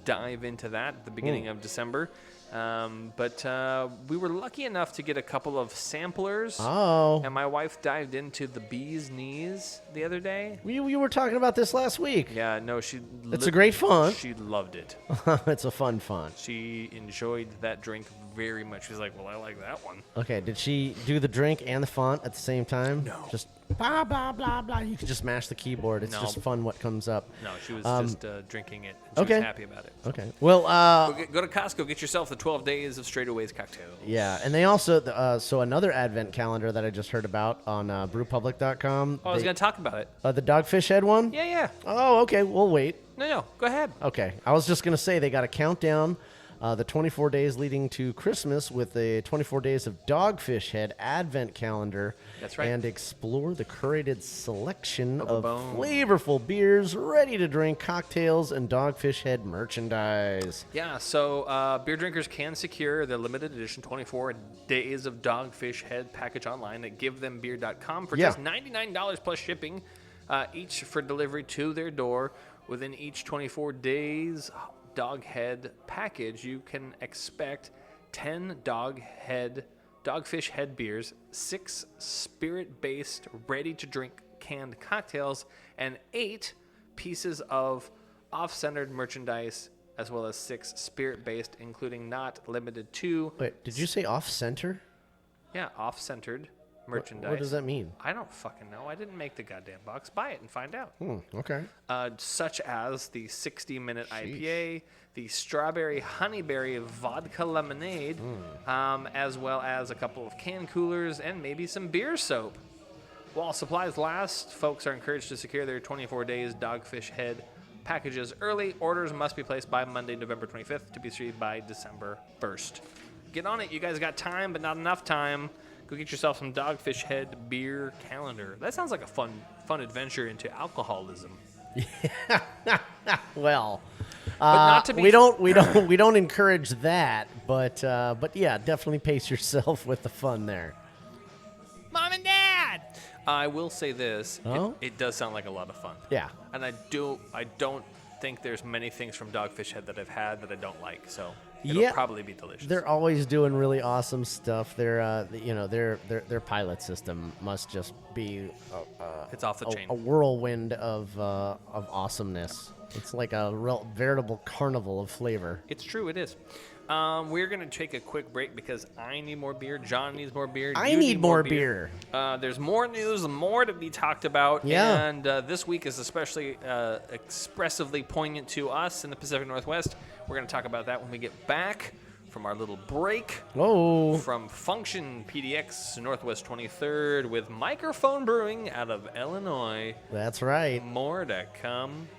dive into that at the beginning of December. But we were lucky enough to get a couple of samplers. Oh. And my wife dived into the bee's knees the other day. We were talking about this last week. Yeah, no, It's a great font. She loved it. It's a fun font. She enjoyed that drink very much. She's like, well, I like that one. Okay, did she do the drink and the font at the same time? No. Just blah, blah, blah, blah. You can just mash the keyboard. It's No. just fun what comes up. No, she was just drinking it. And she was happy about it. Okay. Well, Go to Costco, get yourself the 12 Days of Straightaways cocktail. yeah, and they also, so another advent calendar that I just heard about on brewpublic.com. Oh, I was going to talk about it. The Dogfish Head one? Yeah. Oh, okay. We'll wait. No, go ahead. Okay. I was just going to say they got a countdown, the 24 days leading to Christmas with the 24 Days of Dogfish Head advent calendar. That's right. And explore the curated selection of Ba-ba-boom. flavorful beers, ready-to-drink cocktails, and Dogfish Head merchandise. Yeah, so beer drinkers can secure the limited edition 24 Days of Dogfish Head package online at givethembeer.com for just $99 plus shipping, each for delivery to their door. Within each 24 days Doghead package, you can expect 10 Dogfish Head beers, 6 spirit-based, ready-to-drink canned cocktails, and 8 pieces of off-centered merchandise, as well as 6 spirit-based, including not limited to... Wait, did you say off-center? Yeah, off-centered merchandise. What does that mean? I don't fucking know. I didn't make the goddamn box. Buy it and find out. Okay. Such as the 60-minute IPA, the strawberry honeyberry vodka lemonade, as well as a couple of can coolers and maybe some beer soap. While supplies last, folks are encouraged to secure their 24 days Dogfish Head packages early. Orders must be placed by Monday, November 25th to be received by December 1st. Get on it. You guys got time, but not enough time. Go get yourself some Dogfish Head beer calendar. That sounds like a fun adventure into alcoholism. Well, but not to be we don't encourage that, but yeah, definitely pace yourself with the fun there. Mom and Dad. I will say this: Oh? it does sound like a lot of fun. Yeah. And I don't think there's many things from Dogfish Head that I've had that I don't like. So it'll probably be delicious. They're always doing really awesome stuff. Their pilot system must just be it's off the chain. A whirlwind of awesomeness. It's like a veritable carnival of flavor. It's true. It is. We're going to take a quick break because I need more beer. John needs more beer. I you need more beer. There's more news, more to be talked about. Yeah. And this week is especially expressively poignant to us in the Pacific Northwest. We're going to talk about that when we get back from our little break. Whoa. From Function PDX Northwest 23rd with Mikerphone Brewing out of Illinois. That's right. More to come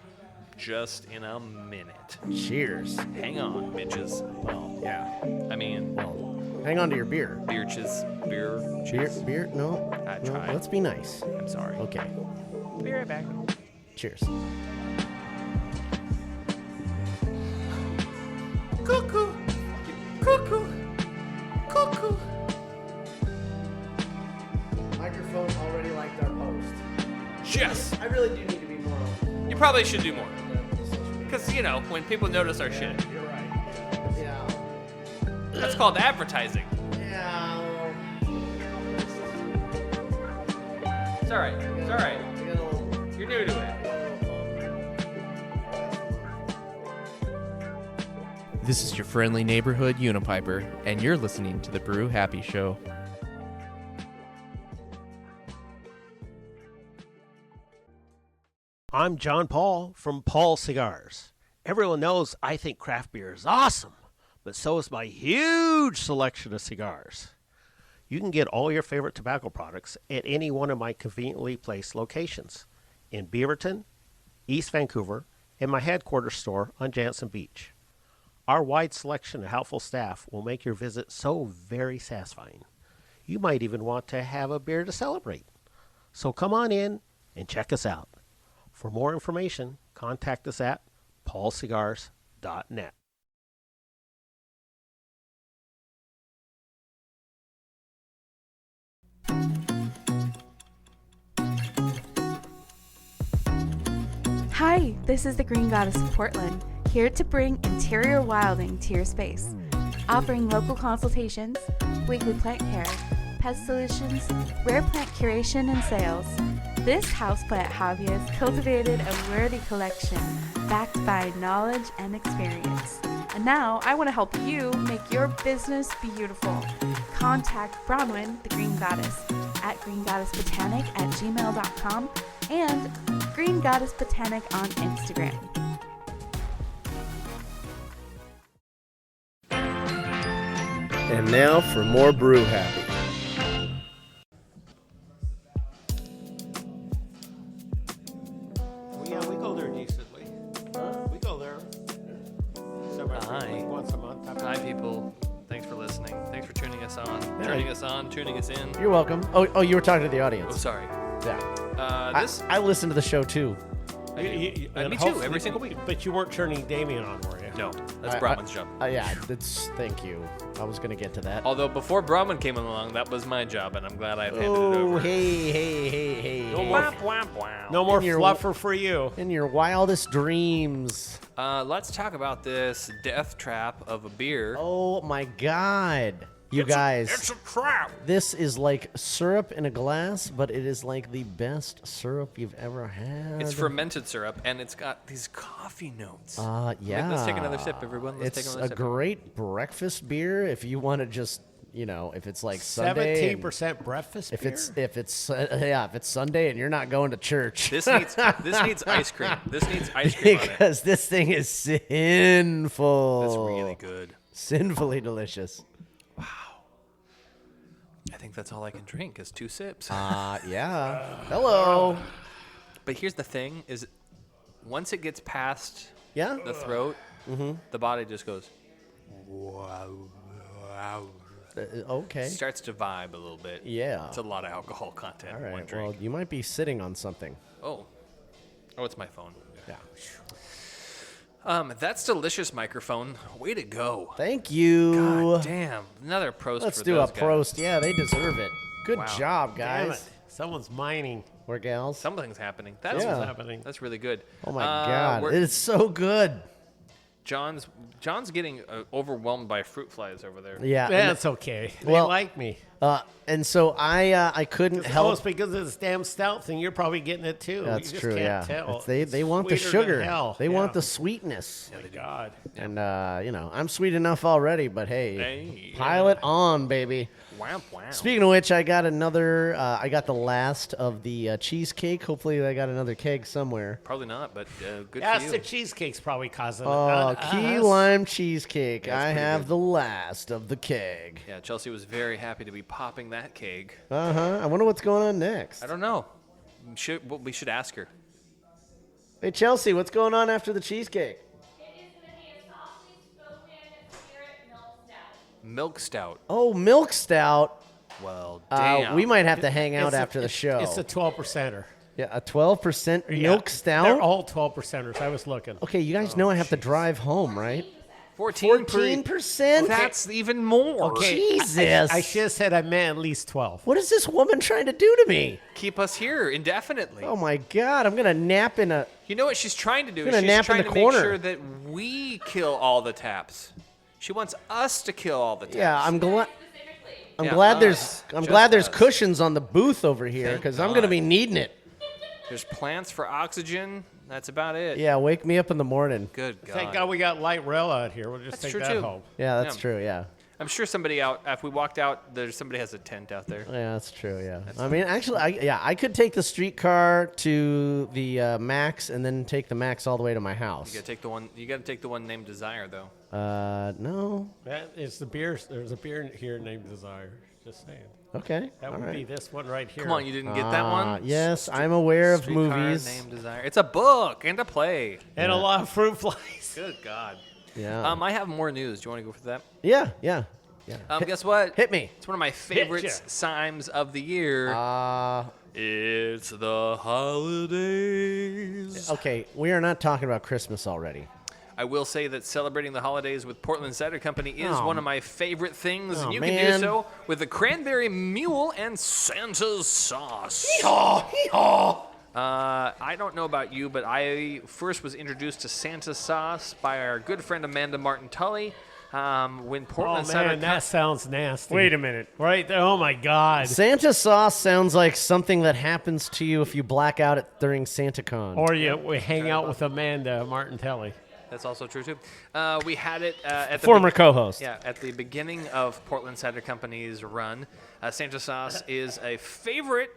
just in a minute. Cheers. Hang on, bitches. Well, yeah. I mean, hang on to your beer. Beer. No. I no, tried. let's be nice. I'm sorry. Okay. Be right back. Cheers. Cuckoo! Cuckoo! Cuckoo! Microphone already liked our post. Yes! I really do need to be more. You probably should do more. Because, when people notice our shit. You're right. Yeah. That's called advertising. Yeah. It's alright. It's alright. You're new to it. This is your friendly neighborhood Unipiper, and you're listening to The Brew Happy Show. I'm John Paul from Paul Cigars. Everyone knows I think craft beer is awesome, but so is my huge selection of cigars. You can get all your favorite tobacco products at any one of my conveniently placed locations in Beaverton, East Vancouver, and my headquarters store on Jansen Beach. Our wide selection and helpful staff will make your visit so very satisfying. You might even want to have a beer to celebrate. So come on in and check us out. For more information, contact us at paulcigars.net. Hi, this is the Green Goddess of Portland, here to bring interior wilding to your space. offering local consultations, weekly plant care, pest solutions, rare plant curation, and sales. This houseplant hobbyist cultivated a worthy collection backed by knowledge and experience. And now I want to help you make your business beautiful. Contact Bronwyn, the Green Goddess, at greengoddessbotanic@gmail.com and Green Goddess Botanic on Instagram. And now for more Brew Happy. Yeah, we go there decently. We go there. Hi. Once a month. Hi, people. Thanks for listening. Thanks for tuning us on. Tuning us in. You're welcome. Oh, you were talking to the audience. Oh, sorry. Yeah. I listen to the show too. Me too, every single week. But you weren't turning Damien on, were you? No, that's Brahman's job. Yeah, thank you. I was going to get to that. Although before Brahman came along, that was my job, and I'm glad I've handed it over. Hey. No more fluffer for you. In your wildest dreams. Let's talk about this death trap of a beer. Oh my God. You guys. It's a trap. This is like syrup in a glass, but it is like the best syrup you've ever had. It's fermented syrup, and it's got these coffee notes. Yeah. Let's take another sip, everyone. It's a great breakfast beer if you want to just, if it's like Sunday. 17% breakfast if beer? If it's Sunday and you're not going to church. This needs ice cream. This needs ice cream because this thing is sinful. That's really good. Sinfully delicious. I think that's all I can drink is 2 sips. Yeah. Hello. But here's the thing: is once it gets past the throat, the body just goes. Wow. Okay. Starts to vibe a little bit. Yeah. It's a lot of alcohol content. All in one right. drink. Well, you might be sitting on something. Oh, it's my phone. Yeah. That's delicious, Mikerphone. Way to go. Thank you. God damn. Another prost Let's for do those a guys. prost. Yeah, they deserve it. Good job, Damn guys. it. Someone's mining. Or gals. Something's happening. That's Yeah. what's happening. That's really good. Oh my God. It's so good. John's getting overwhelmed by fruit flies over there. Yeah. That's okay. They Well, like me. And so I couldn't help. It's because of this damn stout thing. You're probably getting it too. That's you just true. Can't Yeah. Tell. They want the Sweeter than sugar. hell. They want the sweetness. Oh my God. And I'm sweet enough already, but hey, pile it on, baby. Wow. Speaking of which, I got another. I got the last of the cheesecake. Hopefully, I got another keg somewhere. Probably not, but good Yeah, for you. the cheesecake's probably causing it. Oh, not key us. lime cheesecake. Yeah, it's I pretty have good. the last of the keg. Yeah, Chelsea was very happy to be popping that keg. I wonder what's going on next. I don't know. We should ask her. Hey, Chelsea, what's going on after the cheesecake? Milk stout. Oh, milk stout. Well, damn. We might have to hang out after the show. It's a 12%er. Yeah, a 12% milk stout. They're all 12%ers. I was looking. Okay, you guys know I have to drive home, right? 14%. That's even more. Okay, Jesus. I should have said I meant at least 12. What is this woman trying to do to me? Keep us here indefinitely. Oh my God, I'm gonna nap in a. You know what she's trying to do? Gonna She's nap in trying the to corner. make sure that we kill all the taps. She wants us to kill all the taps. Yeah, I'm glad. I'm Yeah, glad us. there's Just us. cushions on the booth over here Thank because I'm gonna God. be needing it. There's plants for oxygen. That's about it. Yeah, wake me up in the morning. Good God. Thank God we got light rail out here. We'll just That's take true that too. home. Yeah, that's true. Yeah. I'm sure somebody out, if we walked out, there's somebody has a tent out there. Yeah, that's true. Yeah. I mean, actually, I could take the streetcar to the Max and then take the Max all the way to my house. You gotta take the one named Desire though. No. That is the beer. There's a beer here named Desire. Just saying. Okay. That would be this one right here. Come on, you didn't get that one? Yes, I'm aware of Streetcar movies. Named Desire. It's a book and a play. And a lot of fruit flies. Good God. Yeah. I have more news. Do you want to go for that? Yeah. Guess what? Hit me. It's one of my favorite times of the year. It's the holidays. Okay, we are not talking about Christmas already. I will say that celebrating the holidays with Portland Cider Company is Oh. one of my favorite things, Oh, and you can man. do so with the cranberry mule and Santa's sauce. I don't know about you, but I first was introduced to Santa's sauce by our good friend Amanda Martin Tully. When Portland Oh cider man, that sounds nasty. Wait a minute. Right there. Oh my God. Santa sauce sounds like something that happens to you if you black out during SantaCon. Or we hang out with Amanda Martintelli. That's also true too. We had it at the Former co-host. Yeah, at the beginning of Portland Cider Company's run. Santa sauce is a favorite,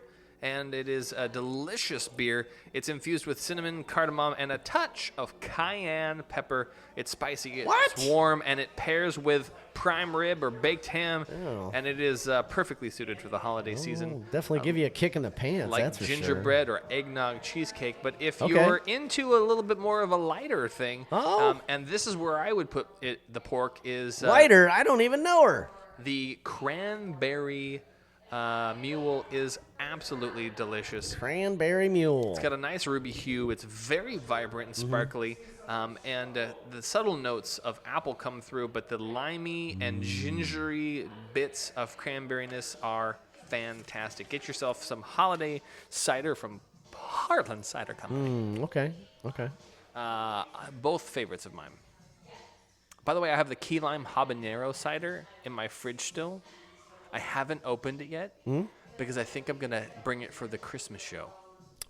and it is a delicious beer. It's infused with cinnamon, cardamom, and a touch of cayenne pepper. It's spicy, it's warm, and it pairs with prime rib or baked ham, and it is perfectly suited for the holiday season. Definitely give you a kick in the pants, Like that's for sure. gingerbread or eggnog cheesecake. But if you're into a little bit more of a lighter thing, and this is where I would put it, the pork is... Lighter? I don't even know her. The cranberry mule is absolutely delicious. Cranberry mule. It's got a nice ruby hue. It's very vibrant and sparkly. And the subtle notes of apple come through, but the limey and gingery bits of cranberryness are fantastic. Get yourself some holiday cider from Portland Cider Company. Okay. Both favorites of mine. By the way, I have the key lime habanero cider in my fridge still. I haven't opened it yet because I think I'm going to bring it for the Christmas show.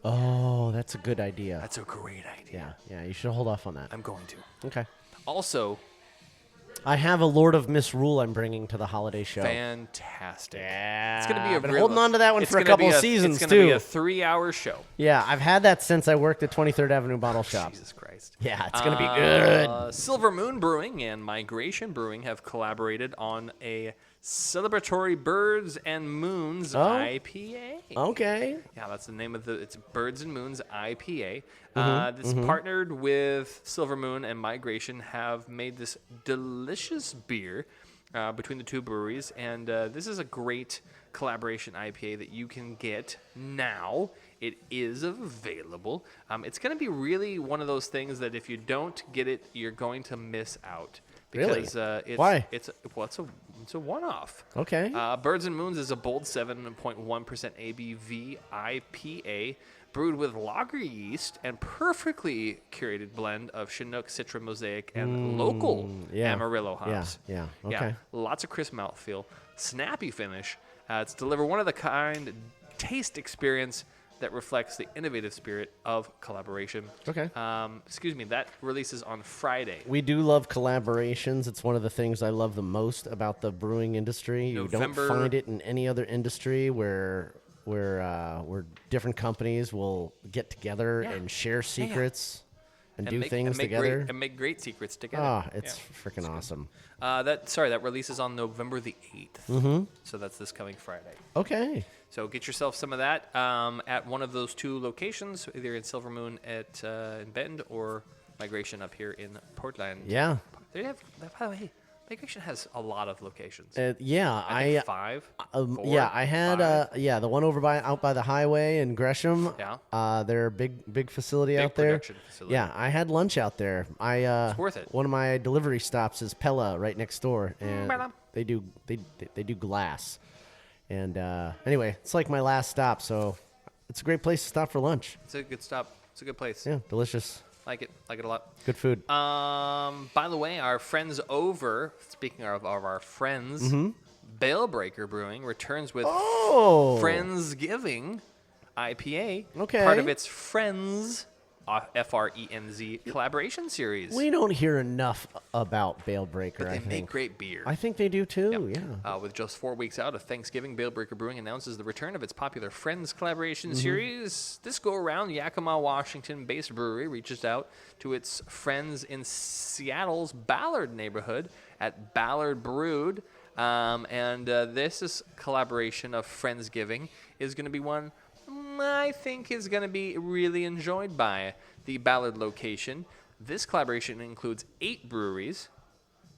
Oh, that's a good idea. That's a great idea. Yeah, you should hold off on that. I'm going to. Okay. Also, I have a Lord of Misrule I'm bringing to the holiday show. fantastic. Yeah. It's going to be I've been holding on to that one it's for a gonna couple be of seasons, It's going to be too. a 3-hour show. Yeah, I've had that since I worked at 23rd Avenue Bottle Shop. Jesus Christ. Yeah, it's going to be good. Silver Moon Brewing and Migration Brewing have collaborated on a celebratory Birds and Moons IPA. Okay. Yeah, that's the name of it's Birds and Moons IPA. Mm-hmm, This partnered with Silver Moon and Migration have made this delicious beer between the two breweries, and this is a great collaboration IPA that you can get now. It is available. It's going to be really one of those things that if you don't get it, you're going to miss out. Because, Really? Why? It's a one-off. Okay. Birds and Moons is a bold 7.1% ABV IPA brewed with lager yeast and perfectly curated blend of Chinook, Citra, Mosaic, and local Amarillo hops. Yeah. Yeah, Okay. lots of crisp mouthfeel, snappy finish. It's deliver one-of-the-kind taste experience that reflects the innovative spirit of collaboration. Okay. That releases on Friday. We do love collaborations. It's one of the things I love the most about the brewing industry. You don't find it in any other industry where different companies will get together and share secrets and do things together. And make great secrets together. Ah, it's freaking awesome. That releases on November the 8th. Mm-hmm. So that's this coming Friday. Okay. So get yourself some of that at one of those two locations, either in Silver Moon in Bend or Migration up here in Portland. Yeah. They have, by the way, Migration has a lot of locations. Yeah, I think 5. 4, yeah, I had 5. the one out by the highway in Gresham. Yeah. They're a big facility Big out there. production facility. Yeah, I had lunch out there. It's worth it. One of my delivery stops is Pella right next door, and they do glass. And anyway, it's like my last stop, so it's a great place to stop for lunch. It's a good stop. It's a good place. Yeah, delicious. Like it a lot. Good food. By the way, our friends over, speaking of our friends, Baleebreaker Brewing returns with Friendsgiving IPA. Okay. Part of its Friends, F-R-E-N-Z, collaboration series. We don't hear enough about Baleebreaker, But they I think. make great beer. I think they do too, yeah. With just 4 weeks out of Thanksgiving, Baleebreaker Brewing announces the return of its popular Friends collaboration series. This go-around, Yakima, Washington-based brewery reaches out to its friends in Seattle's Ballard neighborhood at Ballard Brewed. This is collaboration of Friendsgiving is going to be one I think is going to be really enjoyed by the Ballard location. This collaboration includes 8 breweries: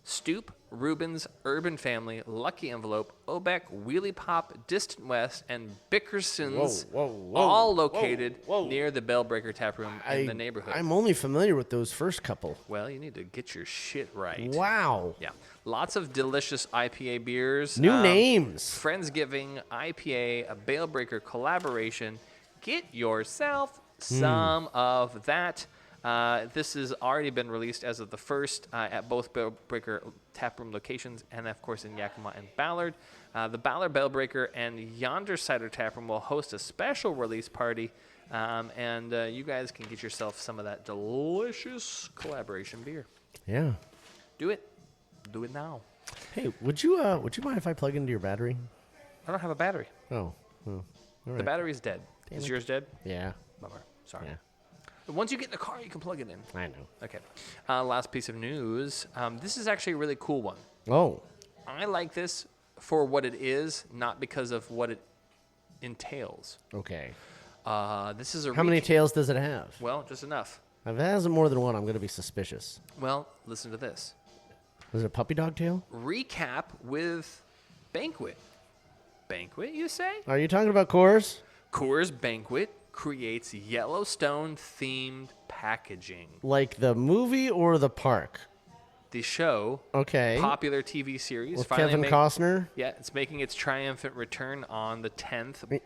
Stoop, Rubens, Urban Family, Lucky Envelope, Obeck, Wheelie Pop, Distant West, and Bickerson's, all located near the Baleebreaker tap room in the neighborhood. I'm only familiar with those first couple. Well, you need to get your shit right. Wow. Yeah. Lots of delicious IPA beers. New names. Friendsgiving IPA, a Baleebreaker collaboration. Get yourself some of that. This has already been released as of the 1st at both Bellbreaker taproom locations and, of course, in Yakima and Ballard. The Ballard Bellbreaker and Yonder Cider Taproom will host a special release party, and you guys can get yourself some of that delicious collaboration beer. Yeah. Do it. Do it now. Hey, would you mind if I plug into your battery? I don't have a battery. Oh. All right. The battery's dead. Damn Is it. yours dead? Yeah. Bummer. Sorry. Yeah. Once you get in the car, you can plug it in. I know. Okay. Last piece of news. This is actually a really cool one. Oh. I like this for what it is, not because of what it entails. Okay. This is a. How many tails does it have? Well, just enough. If it has more than one, I'm going to be suspicious. Well, listen to this. Is it a puppy dog tail? Recap with Banquet. Banquet, you say? Are you talking about Coors? Coors Banquet creates Yellowstone-themed packaging. Like the movie or the park? The show, okay, popular TV series. With Kevin Costner? Yeah, it's making its triumphant return on the 10th.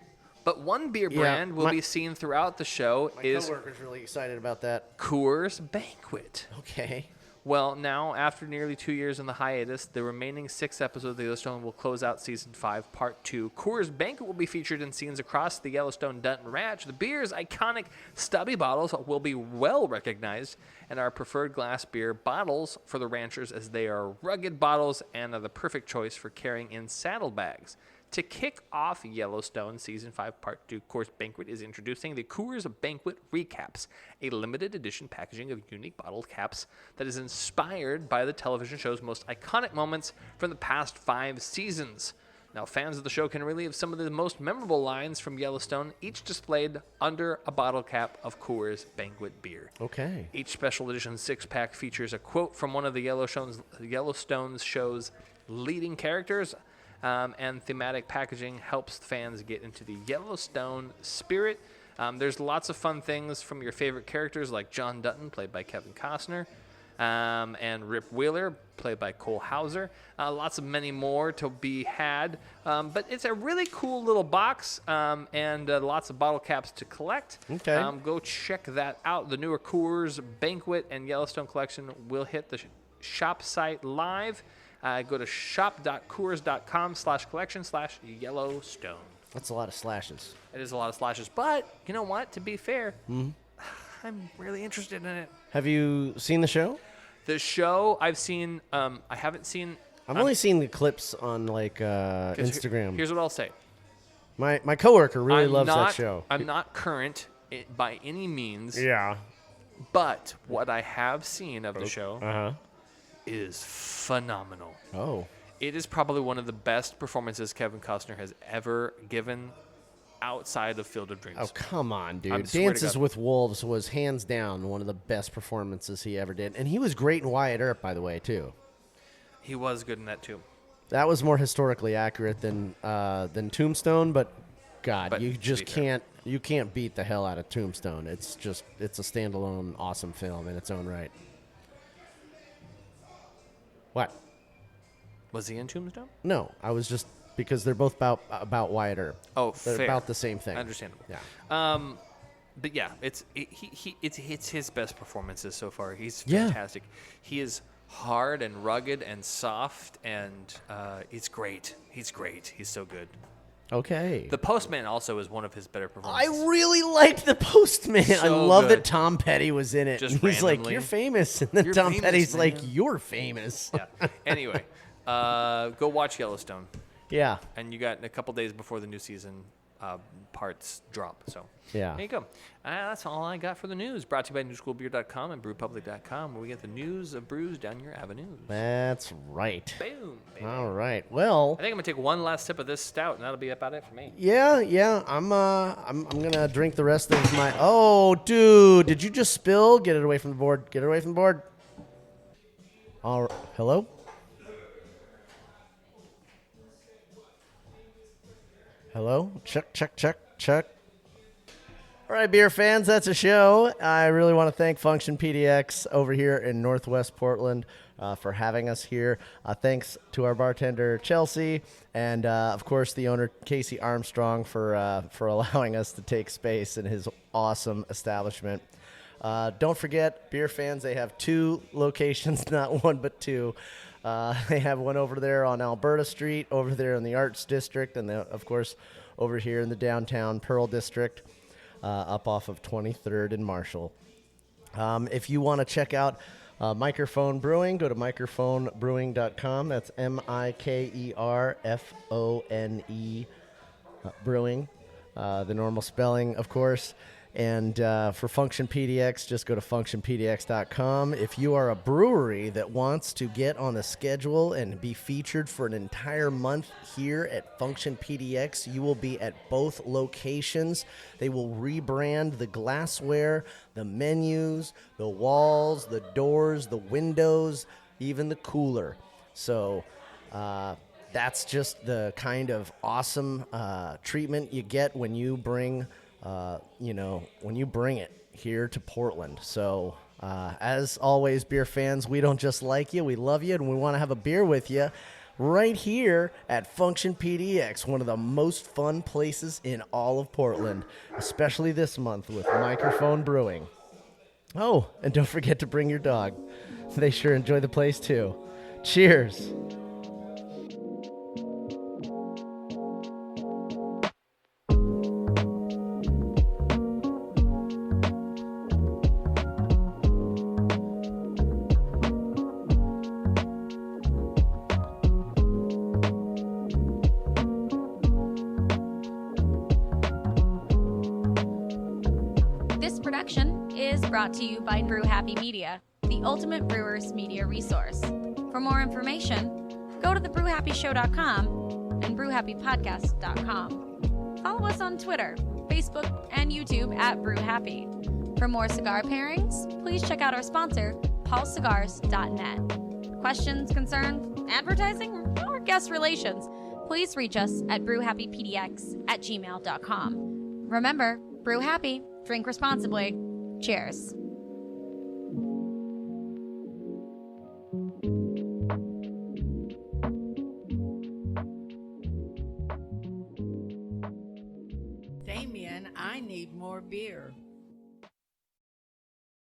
But one beer brand will be seen throughout the show my is coworker's really excited about that. Coors Banquet. Okay. Well, now, after nearly 2 years in the hiatus, the remaining 6 episodes of the Yellowstone will close out Season 5, Part 2. Coors Banquet will be featured in scenes across the Yellowstone Dutton Ranch. The beer's iconic stubby bottles will be well recognized and are preferred glass beer bottles for the ranchers, as they are rugged bottles and are the perfect choice for carrying in saddlebags. To kick off Yellowstone Season 5 Part 2, Coors Banquet is introducing the Coors Banquet Recaps, a limited edition packaging of unique bottled caps that is inspired by the television show's most iconic moments from the past 5 seasons. Now, fans of the show can relive some of the most memorable lines from Yellowstone, each displayed under a bottle cap of Coors Banquet beer. Okay. Each special edition 6-pack features a quote from one of the Yellowstone's show's leading characters, and thematic packaging helps fans get into the Yellowstone spirit. There's lots of fun things from your favorite characters like John Dutton, played by Kevin Costner, and Rip Wheeler, played by Cole Hauser. Lots of many more to be had. But it's a really cool little box, and lots of bottle caps to collect. Okay. Go check that out. The newer Coors Banquet and Yellowstone collection will hit the shop site live. Go to shop.coors.com/collection/Yellowstone. That's a lot of slashes. It is a lot of slashes. But you know what? To be fair, I'm really interested in it. Have you seen the show? The show I've seen, I haven't seen. I've only seen the clips on like Instagram. Here's what I'll say. My coworker really loves that show. I'm not current by any means. Yeah. But what I have seen of the show is phenomenal. Oh. It is probably one of the best performances Kevin Costner has ever given outside of Field of Dreams. Oh, come on, dude. I swear to Dances God. with Wolves was hands down one of the best performances he ever did. And he was great in Wyatt Earp, by the way, too. He was good in that, too. That was more historically accurate than Tombstone, but God, But you to just be fair. can't beat the hell out of Tombstone. It's a standalone awesome film in its own right. What? Was he in Tombstone? No, I was just because they're both about Wyatt Earp. Oh, they're fair. about the same thing. Understandable. Yeah. But yeah, it's his best performances so far. He's Yeah. fantastic. He is hard and rugged and soft, and it's great. He's great. He's so good. Okay. The Postman also is one of his better I performances. really liked The Postman. I So love good. that Tom Petty was in it. Just And he's like, randomly. "You're famous," and then You're Tom famous, Petty's like, man. "You're famous." Yeah. Anyway, go watch Yellowstone. Yeah. And you got a couple days before the new season parts drop. So Yeah. there you go. That's all I got for the news. Brought to you by newschoolbeer.com and brewpublic.com, where we get the news of brews down your avenues. That's right. Boom. Baby. All right. Well, I think I'm gonna take one last sip of this stout, and that'll be about it for me. yeah. I'm gonna drink the rest of my. Oh, dude, did you just spill? Get it away from the board. Get it away from the board. All right. Hello. Hello? Check. All right, beer fans, that's a show. I really want to thank Function PDX over here in Northwest Portland for having us here. Thanks to our bartender, Chelsea, and, of course, the owner, Casey Armstrong, for allowing us to take space in his awesome establishment. Don't forget, beer fans, they have 2 locations, not 1 but 2. They have one over there on Alberta Street, over there in the Arts District, and of course over here in the downtown Pearl District, up off of 23rd and Marshall. If you want to check out Mikerphone Brewing, go to mikerphonebrewing.com. That's Mikerphone Brewing, the normal spelling, of course. And for Function PDX, just go to functionpdx.com. If you are a brewery that wants to get on the schedule and be featured for an entire month here at Function PDX, you will be at both locations. They will rebrand the glassware, the menus, the walls, the doors, the windows, even the cooler. So that's just the kind of awesome treatment you get when you bring when you bring it here to Portland. So, as always, beer fans, we don't just like you, we love you, and we want to have a beer with you right here at Function PDX, one of the most fun places in all of Portland, especially this month with Mikerphone Brewing. Oh, and don't forget to bring your dog. They sure enjoy the place, too. Cheers. This production is brought to you by Brew Happy Media, the ultimate brewers media resource. For more information, go to thebrewhappyshow.com and brewhappypodcast.com. Follow us on Twitter, Facebook, and YouTube at Brew Happy. For more cigar pairings, please check out our sponsor, paulcigars.net. Questions, concerns, advertising, or guest relations, please reach us at brewhappypdx@gmail.com. Remember, brew happy, drink responsibly. Cheers. Damien, I need more beer.